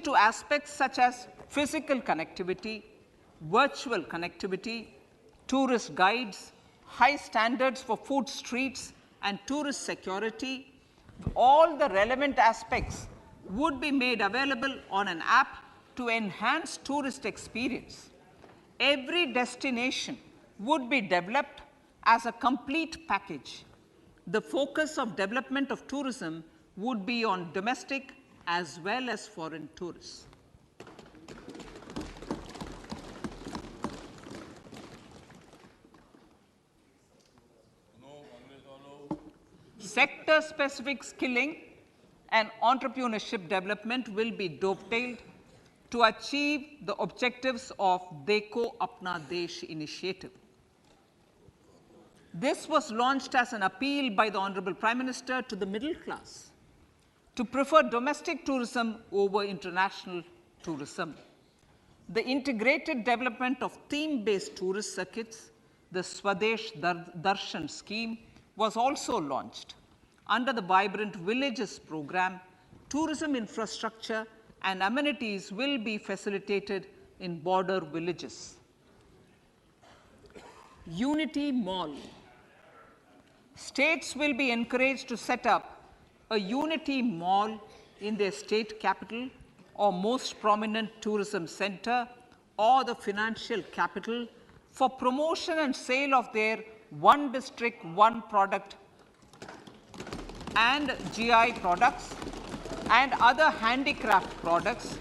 to aspects such as physical connectivity, virtual connectivity, tourist guides, high standards for food streets, and tourist security, all the relevant aspects would be made available on an app to enhance tourist experience. Every destination would be developed as a complete package. The focus of development of tourism would be on domestic as well as foreign tourists. Sector-specific skilling and entrepreneurship development will be dovetailed to achieve the objectives of Dekho Apna Desh initiative. This was launched as an appeal by the Honorable Prime Minister to the middle class to prefer domestic tourism over international tourism. the integrated development of theme-based tourist circuits, the Swadesh Darshan scheme, was also launched. Under the Vibrant Villages program, tourism infrastructure and amenities will be facilitated in border villages. Unity Mall. States will be encouraged to set up a Unity Mall in their state capital or most prominent tourism center or the financial capital for promotion and sale of their one district, one product and GI products and other handicraft products,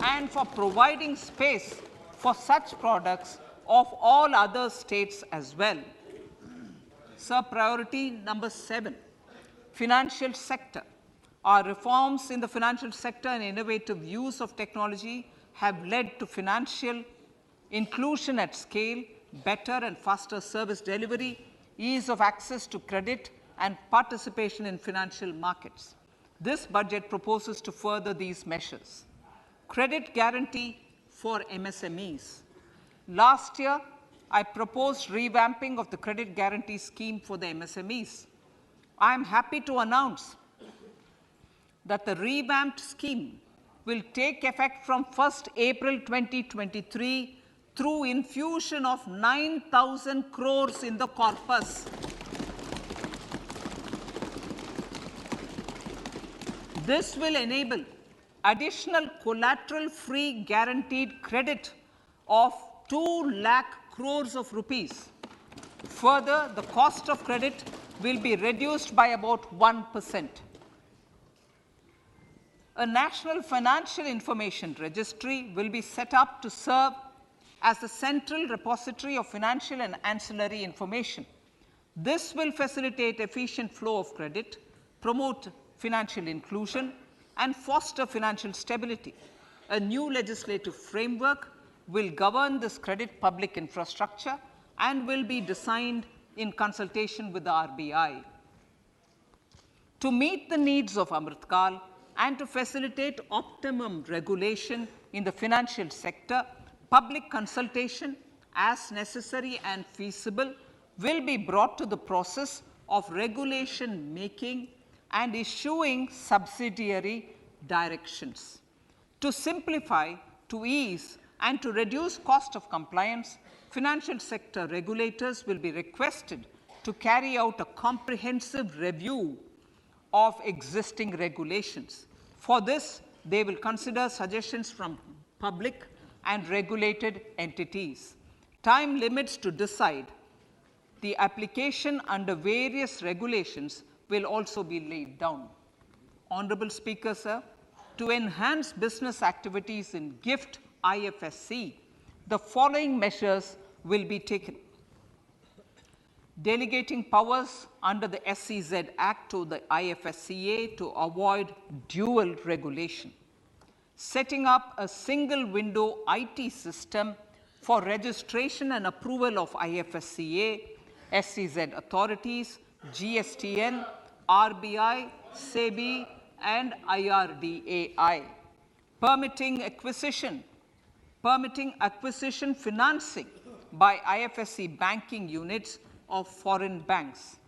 and for providing space for such products of all other states as well. Sir, priority number 7, financial sector. Our reforms in the financial sector and innovative use of technology have led to financial inclusion at scale, better and faster service delivery, ease of access to credit, and participation in financial markets. This budget proposes to further these measures. Credit guarantee for MSMEs. Last year, I proposed revamping of the credit guarantee scheme for the MSMEs. I am happy to announce that the revamped scheme will take effect from 1st April 2023 through infusion of 9,000 crores in the corpus. This will enable additional collateral-free guaranteed credit of 2 lakh crores of rupees. Further, the cost of credit will be reduced by about 1%. A national financial information registry will be set up to serve as the central repository of financial and ancillary information. This will facilitate efficient flow of credit, promote financial inclusion, and foster financial stability. A new legislative framework will govern this credit public infrastructure and will be designed in consultation with the RBI. To meet the needs of Amritkal and to facilitate optimum regulation in the financial sector, public consultation, as necessary and feasible, will be brought to the process of regulation making and issuing subsidiary directions. To simplify, to ease, and to reduce cost of compliance, financial sector regulators will be requested to carry out a comprehensive review of existing regulations. For this, they will consider suggestions from public and regulated entities. Time limits to decide the application under various regulations will also be laid down. Honorable Speaker, sir, to enhance business activities in GIFT IFSC, the following measures will be taken. Delegating powers under the SEZ Act to the IFSCA to avoid dual regulation. Setting up a single window IT system for registration and approval of IFSCA, SEZ authorities, GSTN, RBI, SEBI, and IRDAI. Permitting acquisition financing by IFSC banking units of foreign banks.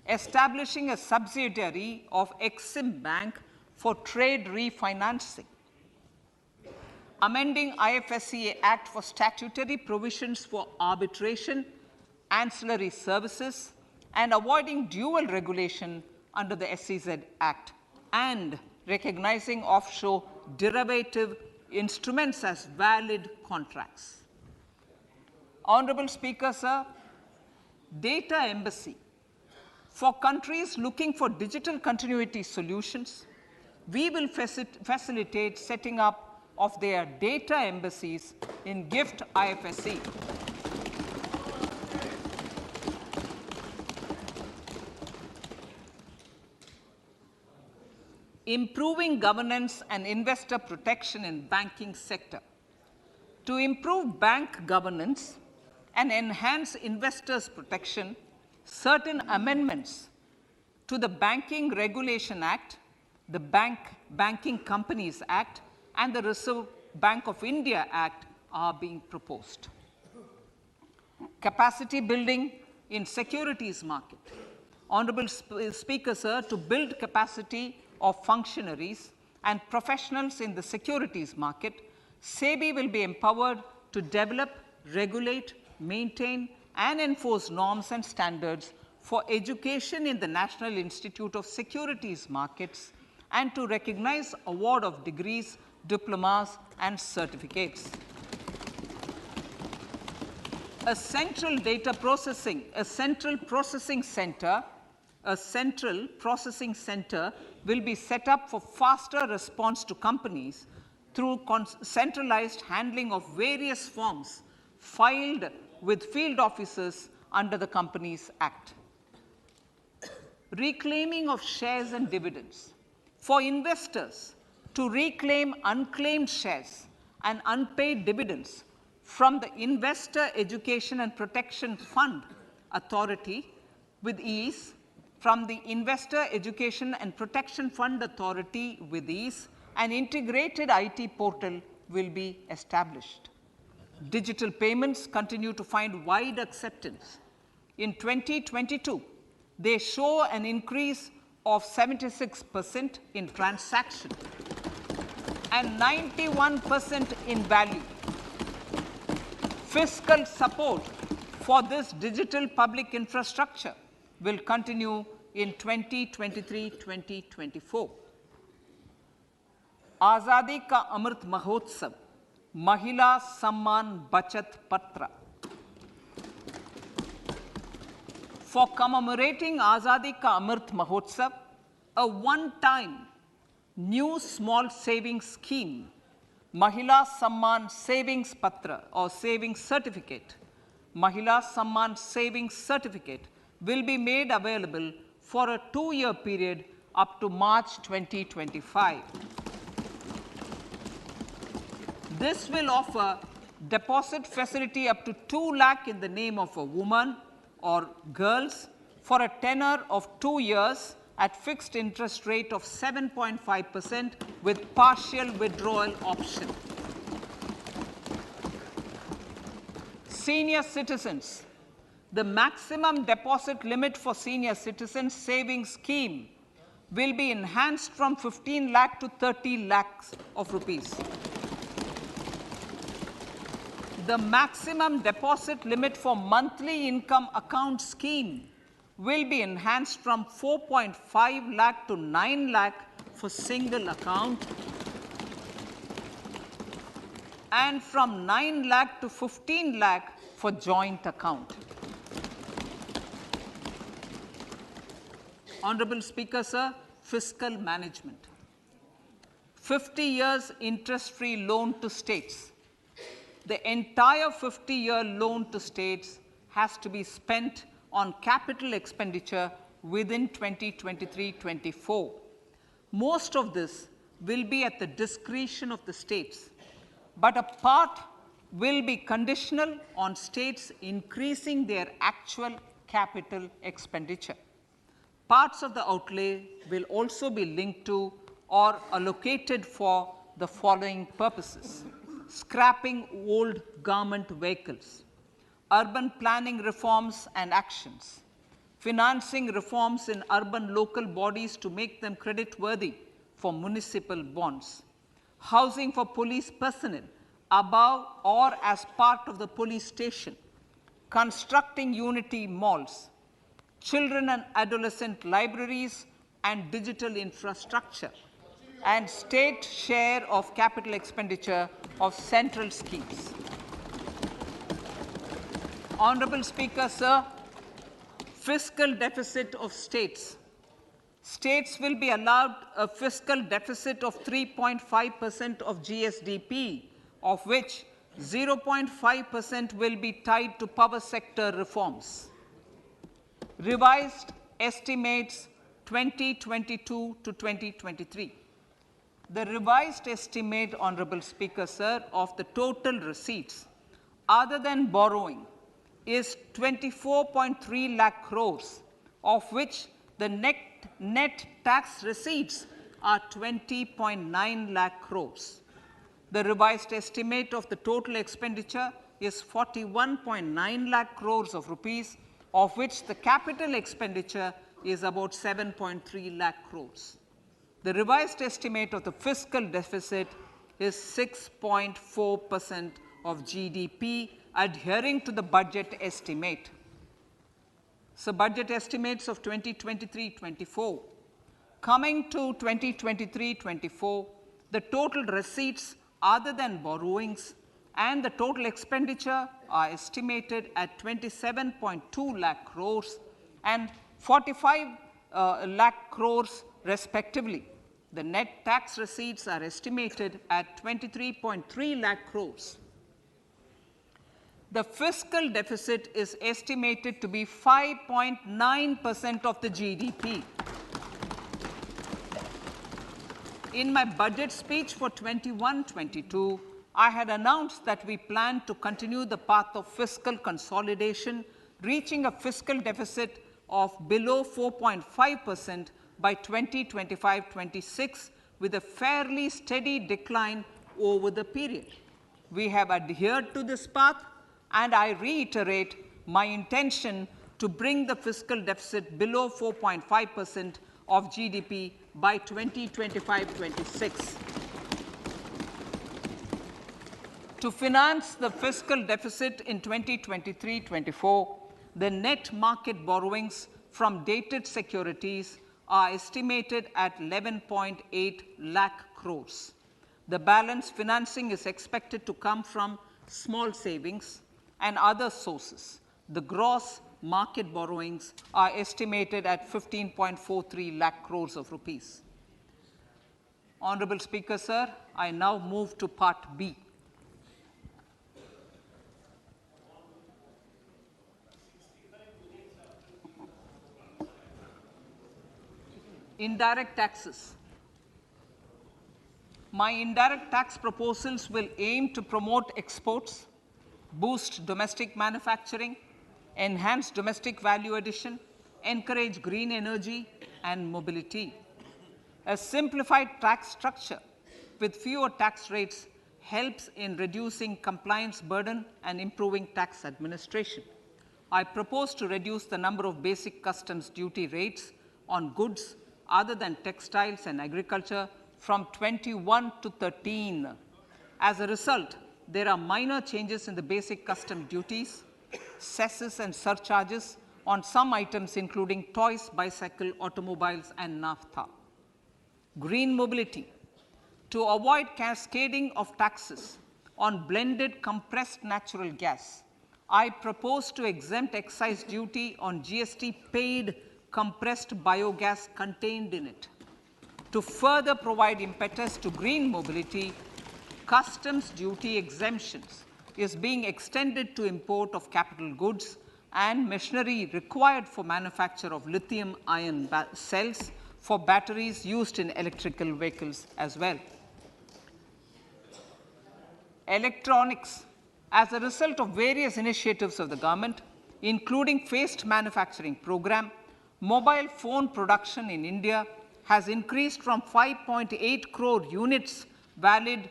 Establishing a subsidiary of Exim Bank for trade refinancing. Amending IFSCA Act for statutory provisions for arbitration, ancillary services, and avoiding dual regulation under the SEZ Act, and recognizing offshore derivative instruments as valid contracts. Honorable Speaker, sir, data embassy. For countries looking for digital continuity solutions, we will facilitate setting up of their data embassies in GIFT IFSC. Improving governance and investor protection in banking sector. To improve bank governance and enhance investors' protection, certain amendments to the Banking Regulation Act, the Banking Companies Act, and the Reserve Bank of India Act are being proposed. Capacity building in securities market. Honorable Speaker, sir, to build capacity of functionaries and professionals in the securities market, SEBI will be empowered to develop, regulate, maintain, and enforce norms and standards for education in the National Institute of Securities Markets and to recognize award of degrees, diplomas, and certificates. A central processing center will be set up for faster response to companies through centralized handling of various forms filed with field officers under the Companies Act. Reclaiming of shares and dividends. For investors to reclaim unclaimed shares and unpaid dividends from the Investor Education and Protection Fund Authority with ease, from the Investor Education and Protection Fund Authority with ease, an integrated IT portal will be established. Digital payments continue to find wide acceptance. In 2022, they show an increase of 76% in transaction and 91% in value. Fiscal support for this digital public infrastructure will continue in 2023-2024. Azadi ka Amrit Mahotsav, Mahila Samman Bachat Patra. For commemorating Azadi ka Amrit Mahotsav, a one-time new small savings scheme, Mahila Samman Savings Patra or Savings Certificate, Mahila Samman Savings Certificate will be made available for a 2-year period up to March 2025. This will offer deposit facility up to 2 lakh in the name of a woman or girls for a tenure of 2 years at fixed interest rate of 7.5% with partial withdrawal option. Senior citizens. The maximum deposit limit for senior citizens savings scheme will be enhanced from 15 lakh to 30 lakhs of rupees. The maximum deposit limit for monthly income account scheme will be enhanced from 4.5 lakh to 9 lakh for single account and from 9 lakh to 15 lakh for joint account. Honorable Speaker, sir, fiscal management. 50 years interest-free loan to states. The entire 50-year loan to states has to be spent on capital expenditure within 2023-24. Most of this will be at the discretion of the states, but a part will be conditional on states increasing their actual capital expenditure. Parts of the outlay will also be linked to or allocated for the following purposes: scrapping old government vehicles, urban planning reforms and actions, financing reforms in urban local bodies to make them credit-worthy for municipal bonds, housing for police personnel above or as part of the police station, constructing unity malls, children and adolescent libraries and digital infrastructure, and state share of capital expenditure of central schemes. Honorable Speaker, sir, fiscal deficit of states. States will be allowed a fiscal deficit of 3.5% of GSDP, of which 0.5% will be tied to power sector reforms. Revised estimates 2022 to 2023. The revised estimate, Honorable Speaker, sir, of the total receipts other than borrowing is 24.3 lakh crores, of which the net tax receipts are 20.9 lakh crores. The revised estimate of the total expenditure is 41.9 lakh crores of rupees, of which the capital expenditure is about 7.3 lakh crores. The revised estimate of the fiscal deficit is 6.4% of GDP, adhering to the budget estimate. So, budget estimates of 2023-24. Coming to 2023-24, the total receipts other than borrowings and the total expenditure are estimated at 27.2 lakh crores and 45 lakh crores respectively. The net tax receipts are estimated at 23.3 lakh crores. The fiscal deficit is estimated to be 5.9% of the GDP. In my budget speech for 21-22, I had announced that we plan to continue the path of fiscal consolidation, reaching a fiscal deficit of below 4.5% by 2025-26, with a fairly steady decline over the period. We have adhered to this path, and I reiterate my intention to bring the fiscal deficit below 4.5% of GDP by 2025-26. To finance the fiscal deficit in 2023-24, the net market borrowings from dated securities are estimated at 11.8 lakh crores. The balance financing is expected to come from small savings and other sources. The gross market borrowings are estimated at 15.43 lakh crores of rupees. Honorable Speaker, sir, I now move to Part B. Indirect taxes. My indirect tax proposals will aim to promote exports, boost domestic manufacturing, enhance domestic value addition, encourage green energy and mobility. A simplified tax structure with fewer tax rates helps in reducing compliance burden and improving tax administration. I propose to reduce the number of basic customs duty rates on goods other than textiles and agriculture from 21 to 13. As a result, there are minor changes in the basic custom duties, cesses and surcharges on some items including toys, bicycle, automobiles and naphtha. Green mobility. To avoid cascading of taxes on blended compressed natural gas, I propose to exempt excise duty on GST paid compressed biogas contained in it. To further provide impetus to green mobility, customs duty exemptions is being extended to import of capital goods and machinery required for manufacture of lithium-ion cells for batteries used in electrical vehicles as well. Electronics. As a result of various initiatives of the government, including phased manufacturing program, mobile phone production in India has increased from 5.8 crore units valued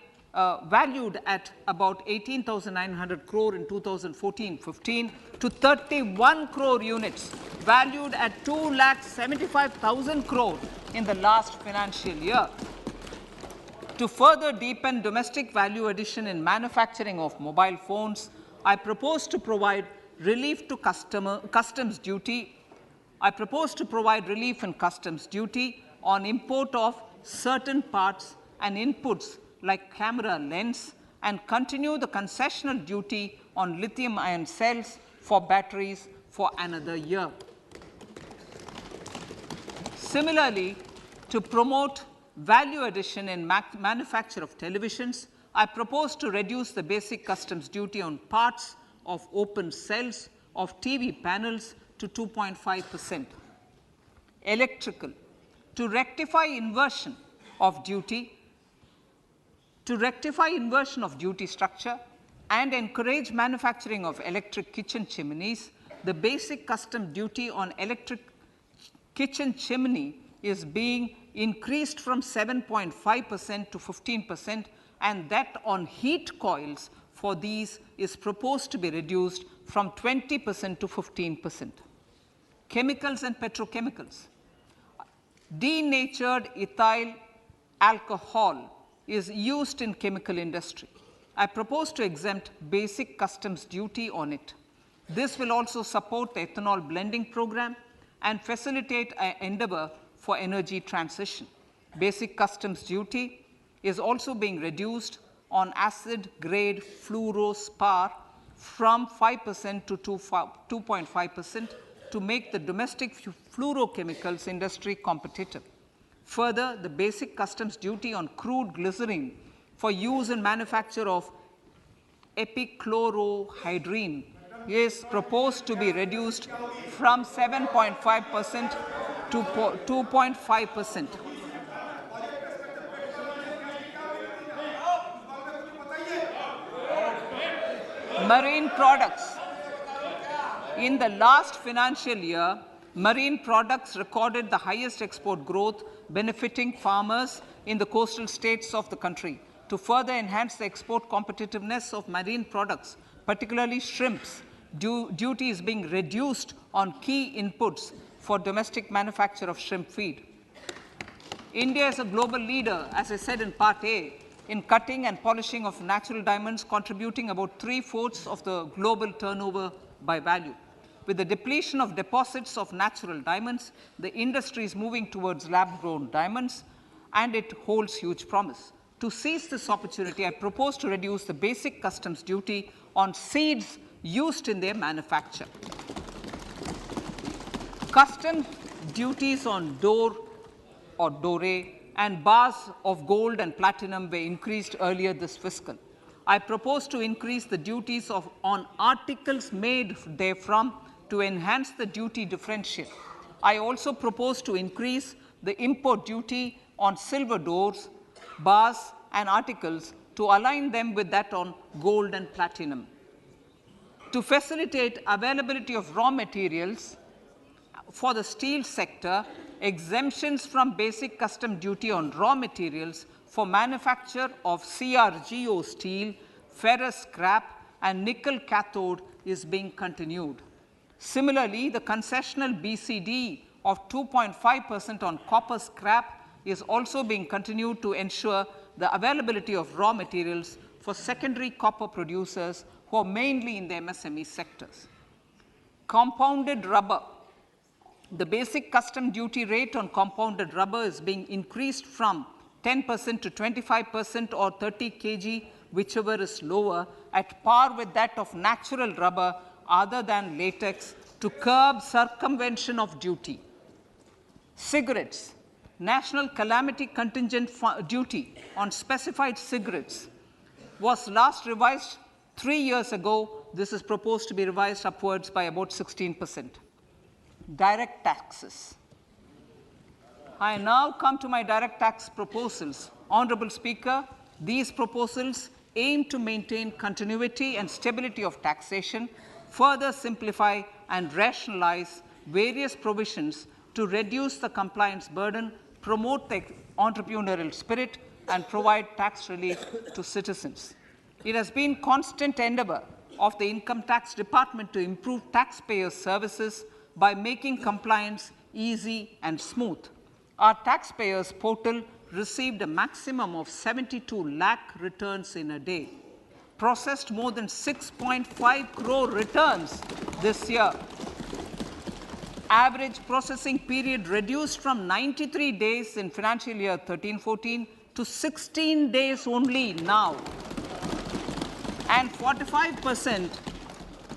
at about 18,900 crore in 2014-15 to 31 crore units valued at 2,75,000 crore in the last financial year. To further deepen domestic value addition in manufacturing of mobile phones, I propose to provide relief to customs duty. I propose to provide relief in customs duty on import of certain parts and inputs like camera lens and continue the concessional duty on lithium-ion cells for batteries for another year. Similarly, to promote value addition in manufacture of televisions, I propose to reduce the basic customs duty on parts of open cells of TV panels to 2.5%. Electrical. To rectify inversion of duty structure and encourage manufacturing of electric kitchen chimneys, the basic custom duty on electric kitchen chimney is being increased from 7.5% to 15%, and that on heat coils for these is proposed to be reduced from 20% to 15%. Chemicals and petrochemicals. Denatured ethyl alcohol is used in chemical industry. I propose to exempt basic customs duty on it. This will also support the ethanol blending program and facilitate an endeavor for energy transition. Basic customs duty is also being reduced on acid grade fluorospar from 5% to 2.5% to make the domestic fluorochemicals industry competitive. Further, the basic customs duty on crude glycerine for use in manufacture of epichlorohydrin is proposed to be reduced from 7.5% to 2.5%. Marine products. In the last financial year, marine products recorded the highest export growth, benefiting farmers in the coastal states of the country. To further enhance the export competitiveness of marine products, particularly shrimps, duty is being reduced on key inputs for domestic manufacture of shrimp feed. India is a global leader, as I said in Part A, in cutting and polishing of natural diamonds, contributing about 3/4 of the global turnover by value. With the depletion of deposits of natural diamonds, the industry is moving towards lab-grown diamonds, and it holds huge promise. To seize this opportunity, I propose to reduce the basic customs duty on seeds used in their manufacture. Customs duties on door or doré and bars of gold and platinum were increased earlier this fiscal. I propose to increase the duties on articles made therefrom to enhance the duty differential. I also propose to increase the import duty on silver doors, bars, and articles to align them with that on gold and platinum. To facilitate availability of raw materials for the steel sector, exemptions from basic custom duty on raw materials for manufacture of CRGO steel, ferrous scrap, and nickel cathode is being continued. Similarly, the concessional BCD of 2.5% on copper scrap is also being continued to ensure the availability of raw materials for secondary copper producers who are mainly in the MSME sectors. Compounded rubber. The basic custom duty rate on compounded rubber is being increased from 10% to 25% or 30 kg, whichever is lower, at par with that of natural rubber other than latex, to curb circumvention of duty. Cigarettes. National calamity contingent duty on specified cigarettes was last revised 3 years ago. This is proposed to be revised upwards by about 16%. Direct taxes. I now come to my direct tax proposals. Honorable Speaker, these proposals aim to maintain continuity and stability of taxation, further simplify and rationalize various provisions to reduce the compliance burden, promote the entrepreneurial spirit, and provide tax relief to citizens. It has been constant endeavor of the Income Tax Department to improve taxpayers' services by making compliance easy and smooth. Our taxpayers portal received a maximum of 72 lakh returns in a day, processed more than 6.5 crore returns this year. Average processing period reduced from 93 days in financial year 13-14 to 16 days only now. And 45%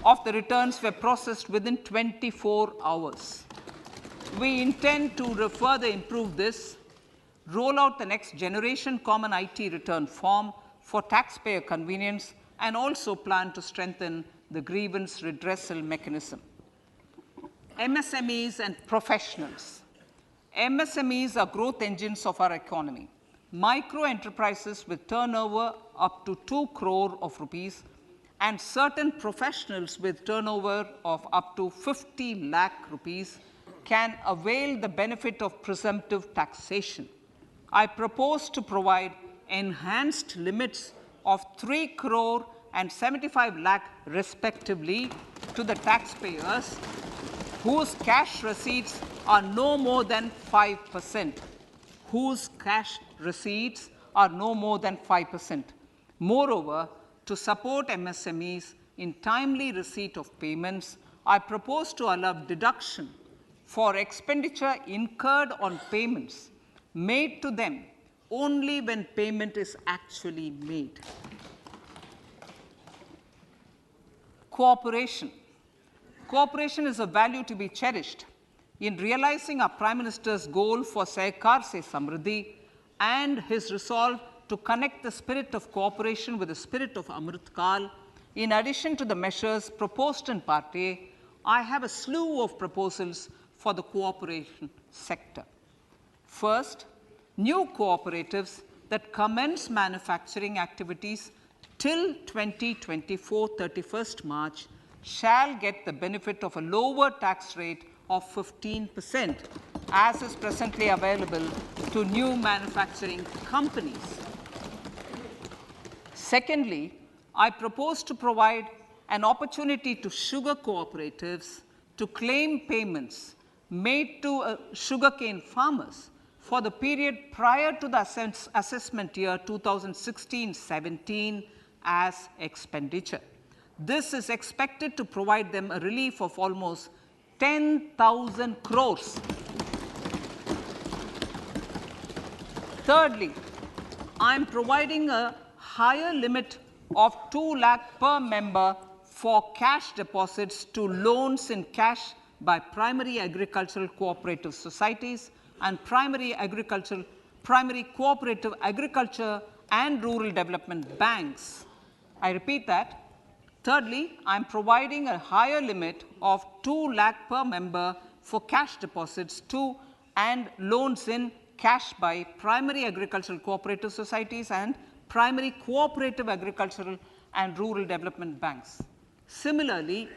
of the returns were processed within 24 hours. We intend to further improve this, roll out the next generation common IT return form for taxpayer convenience, and also plan to strengthen the grievance redressal mechanism. MSMEs and professionals. MSMEs are growth engines of our economy. Micro enterprises with turnover up to 2 crore of rupees and certain professionals with turnover of up to 50 lakh rupees can avail the benefit of presumptive taxation. I propose to provide enhanced limits of 3 crore and 75 lakh respectively to the taxpayers whose cash receipts are no more than 5%. Whose cash receipts are no more than 5%. Moreover, to support MSMEs in timely receipt of payments, I propose to allow deduction for expenditure incurred on payments made to them only when payment is actually made. Cooperation. Cooperation is a value to be cherished. In realizing our Prime Minister's goal for Sehkar Se Samriddhi and his resolve to connect the spirit of cooperation with the spirit of Amrit Kal, in addition to the measures proposed in Part A, I have a slew of proposals for the cooperation sector. First, new cooperatives that commence manufacturing activities till 2024, 31st March, shall get the benefit of a lower tax rate of 15%, as is presently available to new manufacturing companies. Secondly, I propose to provide an opportunity to sugar cooperatives to claim payments made to sugarcane farmers for the period prior to the assessment year 2016-17 as expenditure. This is expected to provide them a relief of almost 10,000 crores. Thirdly, I am providing a higher limit of 2 lakh per member for cash deposits to loans in cash by primary agricultural cooperative societies and primary cooperative agriculture and rural development banks. I repeat that. Thirdly, I am providing a higher limit of 2 lakh per member for cash deposits to and loans in cash by primary agricultural cooperative societies and primary cooperative agricultural and rural development banks. Similarly,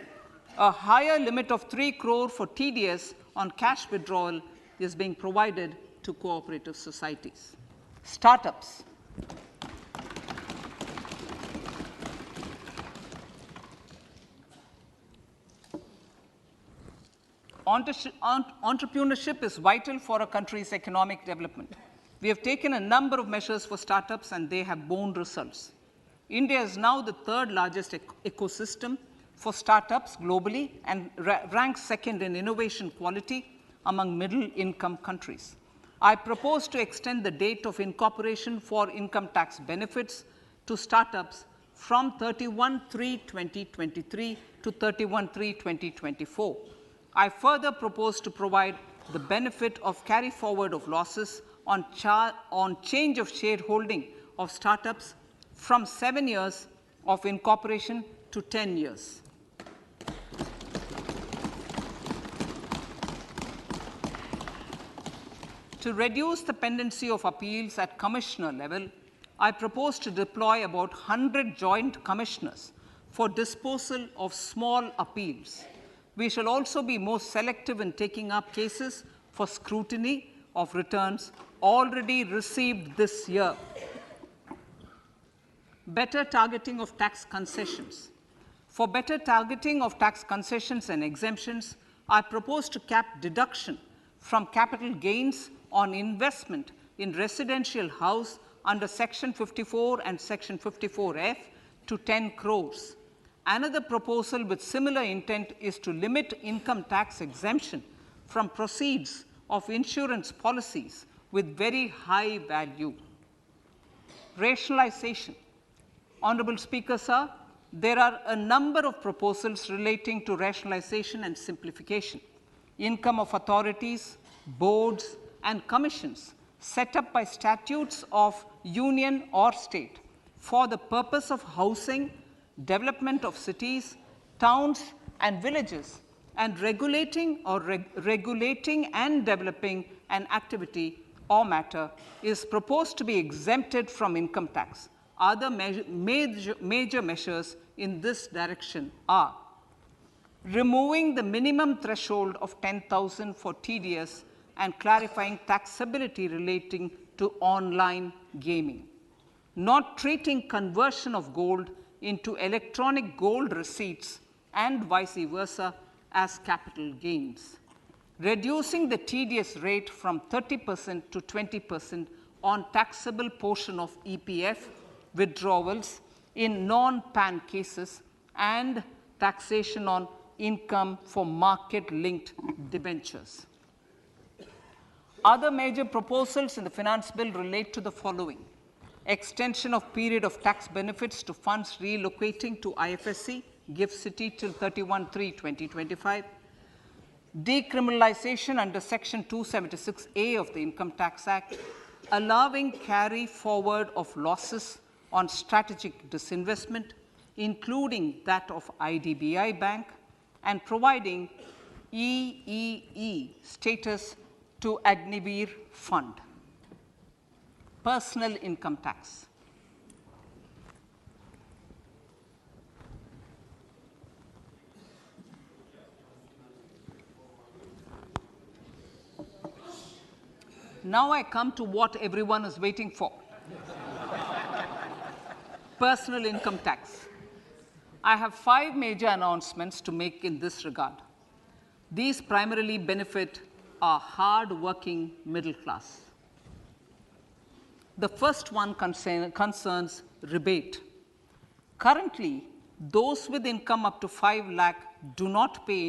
a higher limit of 3 crore for TDS on cash withdrawal is being provided to cooperative societies. Startups. Entrepreneurship is vital for a country's economic development. We have taken a number of measures for startups and they have borne results. India is now the third largest ecosystem for startups globally and ranks second in innovation quality among middle-income countries. I propose to extend the date of incorporation for income tax benefits to startups from 31/3/2023 to 31/3/2024. I further propose to provide the benefit of carry forward of losses on change of shareholding of startups from 7 years of incorporation to 10 years. To reduce the pendency of appeals at commissioner level, I propose to deploy about 100 joint commissioners for disposal of small appeals. We shall also be more selective in taking up cases for scrutiny of returns already received this year. Better targeting of tax concessions. For better targeting of tax concessions and exemptions, I propose to cap deduction from capital gains on investment in residential house under Section 54 and Section 54F to 10 crores. Another proposal with similar intent is to limit income tax exemption from proceeds of insurance policies with very high value. Rationalization. Honorable Speaker, sir, there are a number of proposals relating to rationalization and simplification. Income of authorities, boards, and commissions set up by statutes of union or state for the purpose of housing, development of cities, towns, and villages, and regulating and developing an activity or matter is proposed to be exempted from income tax. Other major measures in this direction are removing the minimum threshold of 10,000 for TDS and clarifying taxability relating to online gaming, not treating conversion of gold into electronic gold receipts and vice versa as capital gains, reducing the TDS rate from 30% to 20% on taxable portion of EPF withdrawals in non-PAN cases, and taxation on income for market-linked debentures. Other major proposals in the finance bill relate to the following: extension of period of tax benefits to funds relocating to IFSC, GIFT City till 31/3/2025, decriminalization under Section 276A of the Income Tax Act, allowing carry forward of losses on strategic disinvestment, including that of IDBI Bank, and providing EEE status to Agnivir Fund. Personal income tax. Now I come to what everyone is waiting for. Personal income tax. I have 5 major announcements to make in this regard. These primarily benefit our hard-working middle class. The first one concerns rebate. Currently, those with income up to 5 lakh do not pay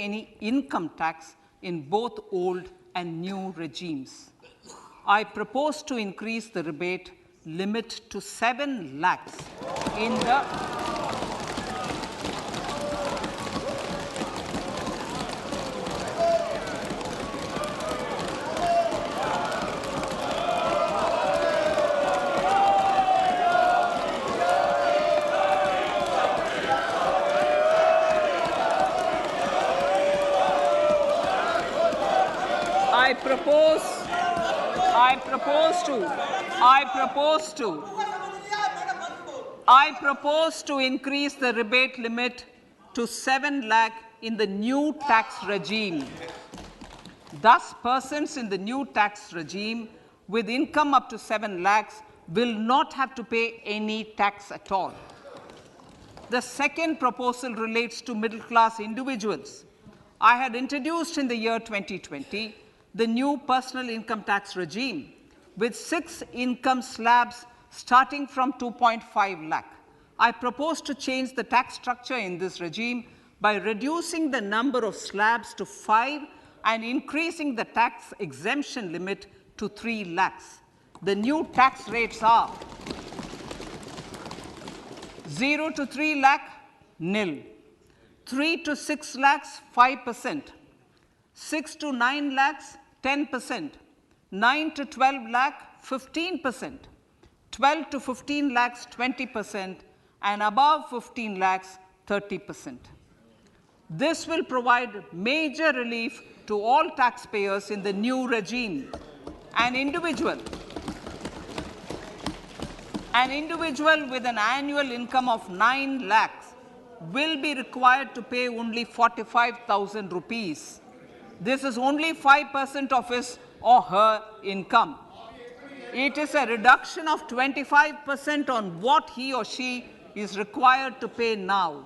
any income tax in both old and new regimes. I propose to increase the rebate limit to 7 lakhs in the I propose to increase the rebate limit to 7 lakh in the new tax regime. Thus, persons in the new tax regime with income up to 7 lakhs will not have to pay any tax at all. The second proposal relates to middle class individuals. I had introduced in the year 2020 the new personal income tax regime with 6 income slabs starting from 2.5 lakh. I propose to change the tax structure in this regime by reducing the number of slabs to 5 and increasing the tax exemption limit to 3 lakhs. The new tax rates are 0 to 3 lakh, nil; 3 to 6 lakhs, 5%; 6 to 9 lakhs, 10%; 9 to 12 lakh, 15%; 12 to 15 lakhs, 20%; and above 15 lakhs, 30%. This will provide major relief to all taxpayers in the new regime. An individual with an annual income of 9 lakhs will be required to pay only 45,000 rupees. This is only 5% of his or her income. It is a reduction of 25% on what he or she is required to pay now.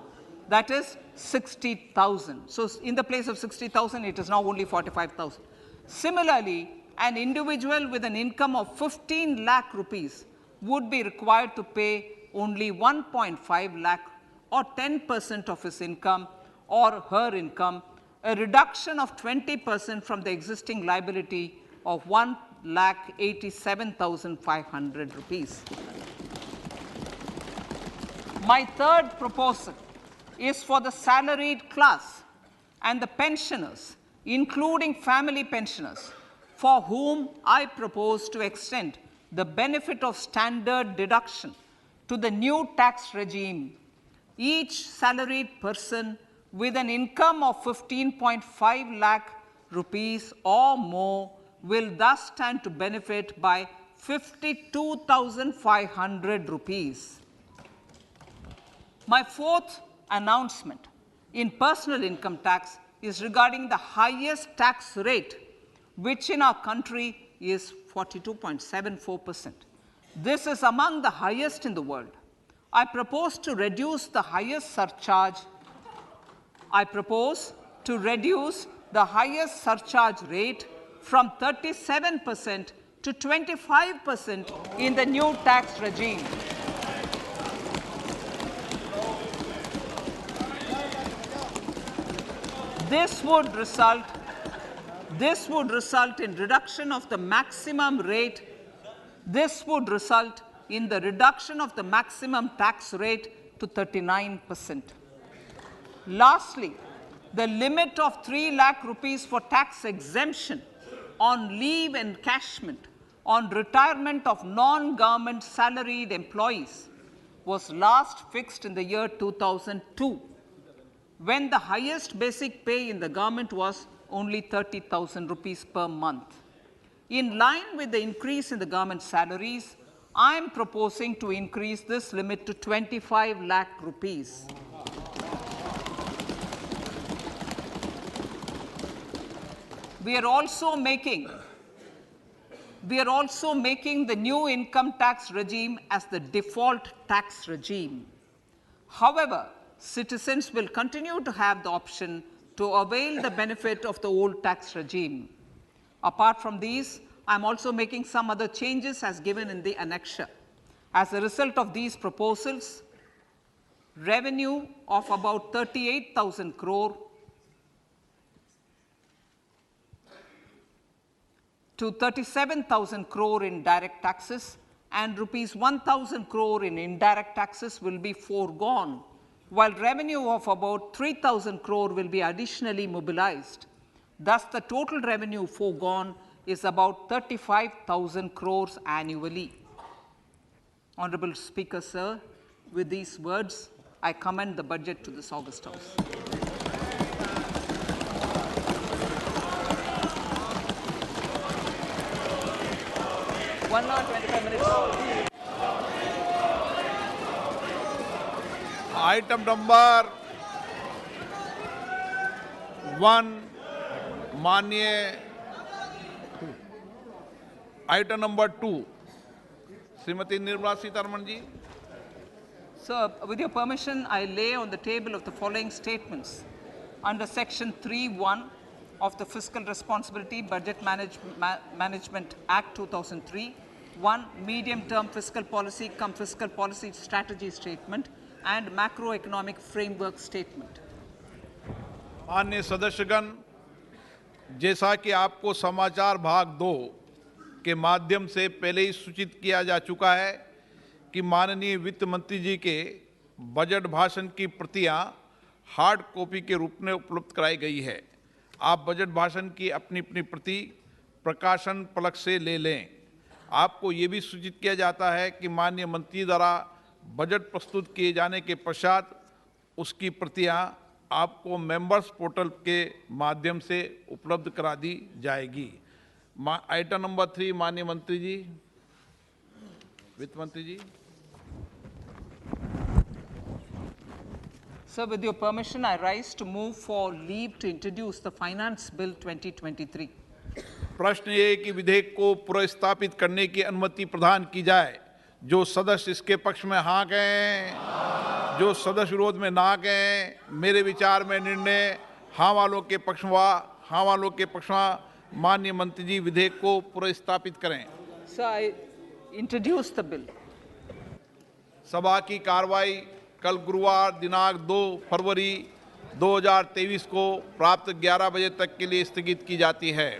That is 60,000. So in the place of 60,000, it is now only 45,000. Similarly, an individual with an income of 15 lakh rupees would be required to pay only 1.5 lakh or 10% of his income or her income, a reduction of 20% from the existing liability of 1,87,500 rupees. My third proposal is for the salaried class and the pensioners, including family pensioners, for whom I propose to extend the benefit of standard deduction to the new tax regime. Each salaried person with an income of 15.5 lakh rupees or more will thus stand to benefit by 52,500 rupees. My fourth announcement in personal income tax is regarding the highest tax rate, which in our country is 42.74%. This is among the highest in the world. I propose to reduce the highest surcharge. I propose to reduce the highest surcharge rate from 37% to 25% in the new tax regime. This would result in reduction of the maximum rate. This would result in the reduction of the maximum tax rate to 39%. Lastly, the limit of 3 lakh rupees for tax exemption on leave encashment on retirement of non-government salaried employees was last fixed in the year 2002, when the highest basic pay in the government was only 30,000 rupees per month. In line with the increase in the government salaries, I am proposing to increase this limit to 25 lakh rupees. We are also making the new income tax regime as the default tax regime. However, citizens will continue to have the option to avail the benefit of the old tax regime. Apart from these, I am also making some other changes as given in the annexure. As a result of these proposals, revenue of about 38,000 crore to 37,000 crore in direct taxes and rupees 1,000 crore in indirect taxes will be foregone, while revenue of about 3,000 crore will be additionally mobilized. Thus, the total revenue foregone is about 35,000 crores annually. Honorable Speaker, sir, with these words, I commend the budget to this August House. One hour, 25 minutes. Item number 1, माननीय item number 2, Shrimati Nirmala Sitharaman ji. Sir, with your permission, I lay on the table of the following statements. Under Section 3(1) of the Fiscal Responsibility Budget Management Act 2003, 1. Medium-term fiscal policy cum fiscal policy strategy statement and macroeconomic framework statement. माननीय सदस्यगण, जैसा कि आपको समाचार भाग 2 के माध्यम से पहले ही सूचित किया जा चुका है कि माननीय वित्त मंत्री जी के बजट भाषण की प्रतियां हार्ड कॉपी के रूप में उपलब्ध कराई गई है. आप बजट भाषण की अपनी अपनी प्रति प्रकाशन पलक से ले लें. आपको ये भी सूचित किया जाता है कि माननीय मंत्री द्वारा बजट प्रस्तुत किए जाने के पश्चात उसकी प्रतियां आपको मेंबर्स पोर्टल के माध्यम से उपलब्ध करा दी जाएगी. आइटम नंबर 3, माननीय मंत्री जी, वित्त मंत्री जी. Sir, with your permission, I rise to move for leave to introduce the Finance Bill 2023. प्रश्न ये कि विधेयक को पुनर्स्थापित करने की अनुमति प्रदान की जाए. जो सदस्य इसके पक्ष में हाँ कहें, जो सदस्य विरोध में ना कहें. मेरे विचार में निर्णय हाँ वालों के पक्ष में. माननीय मंत्री जी विधेयक को पुनर्स्थापित करें. Sir, I introduce the bill. सभा की कार्रवाई कल गुरुवार दिनांक 2 फरवरी 2023 को प्राप्त 11 बजे तक के लिए स्थगित की जाती है.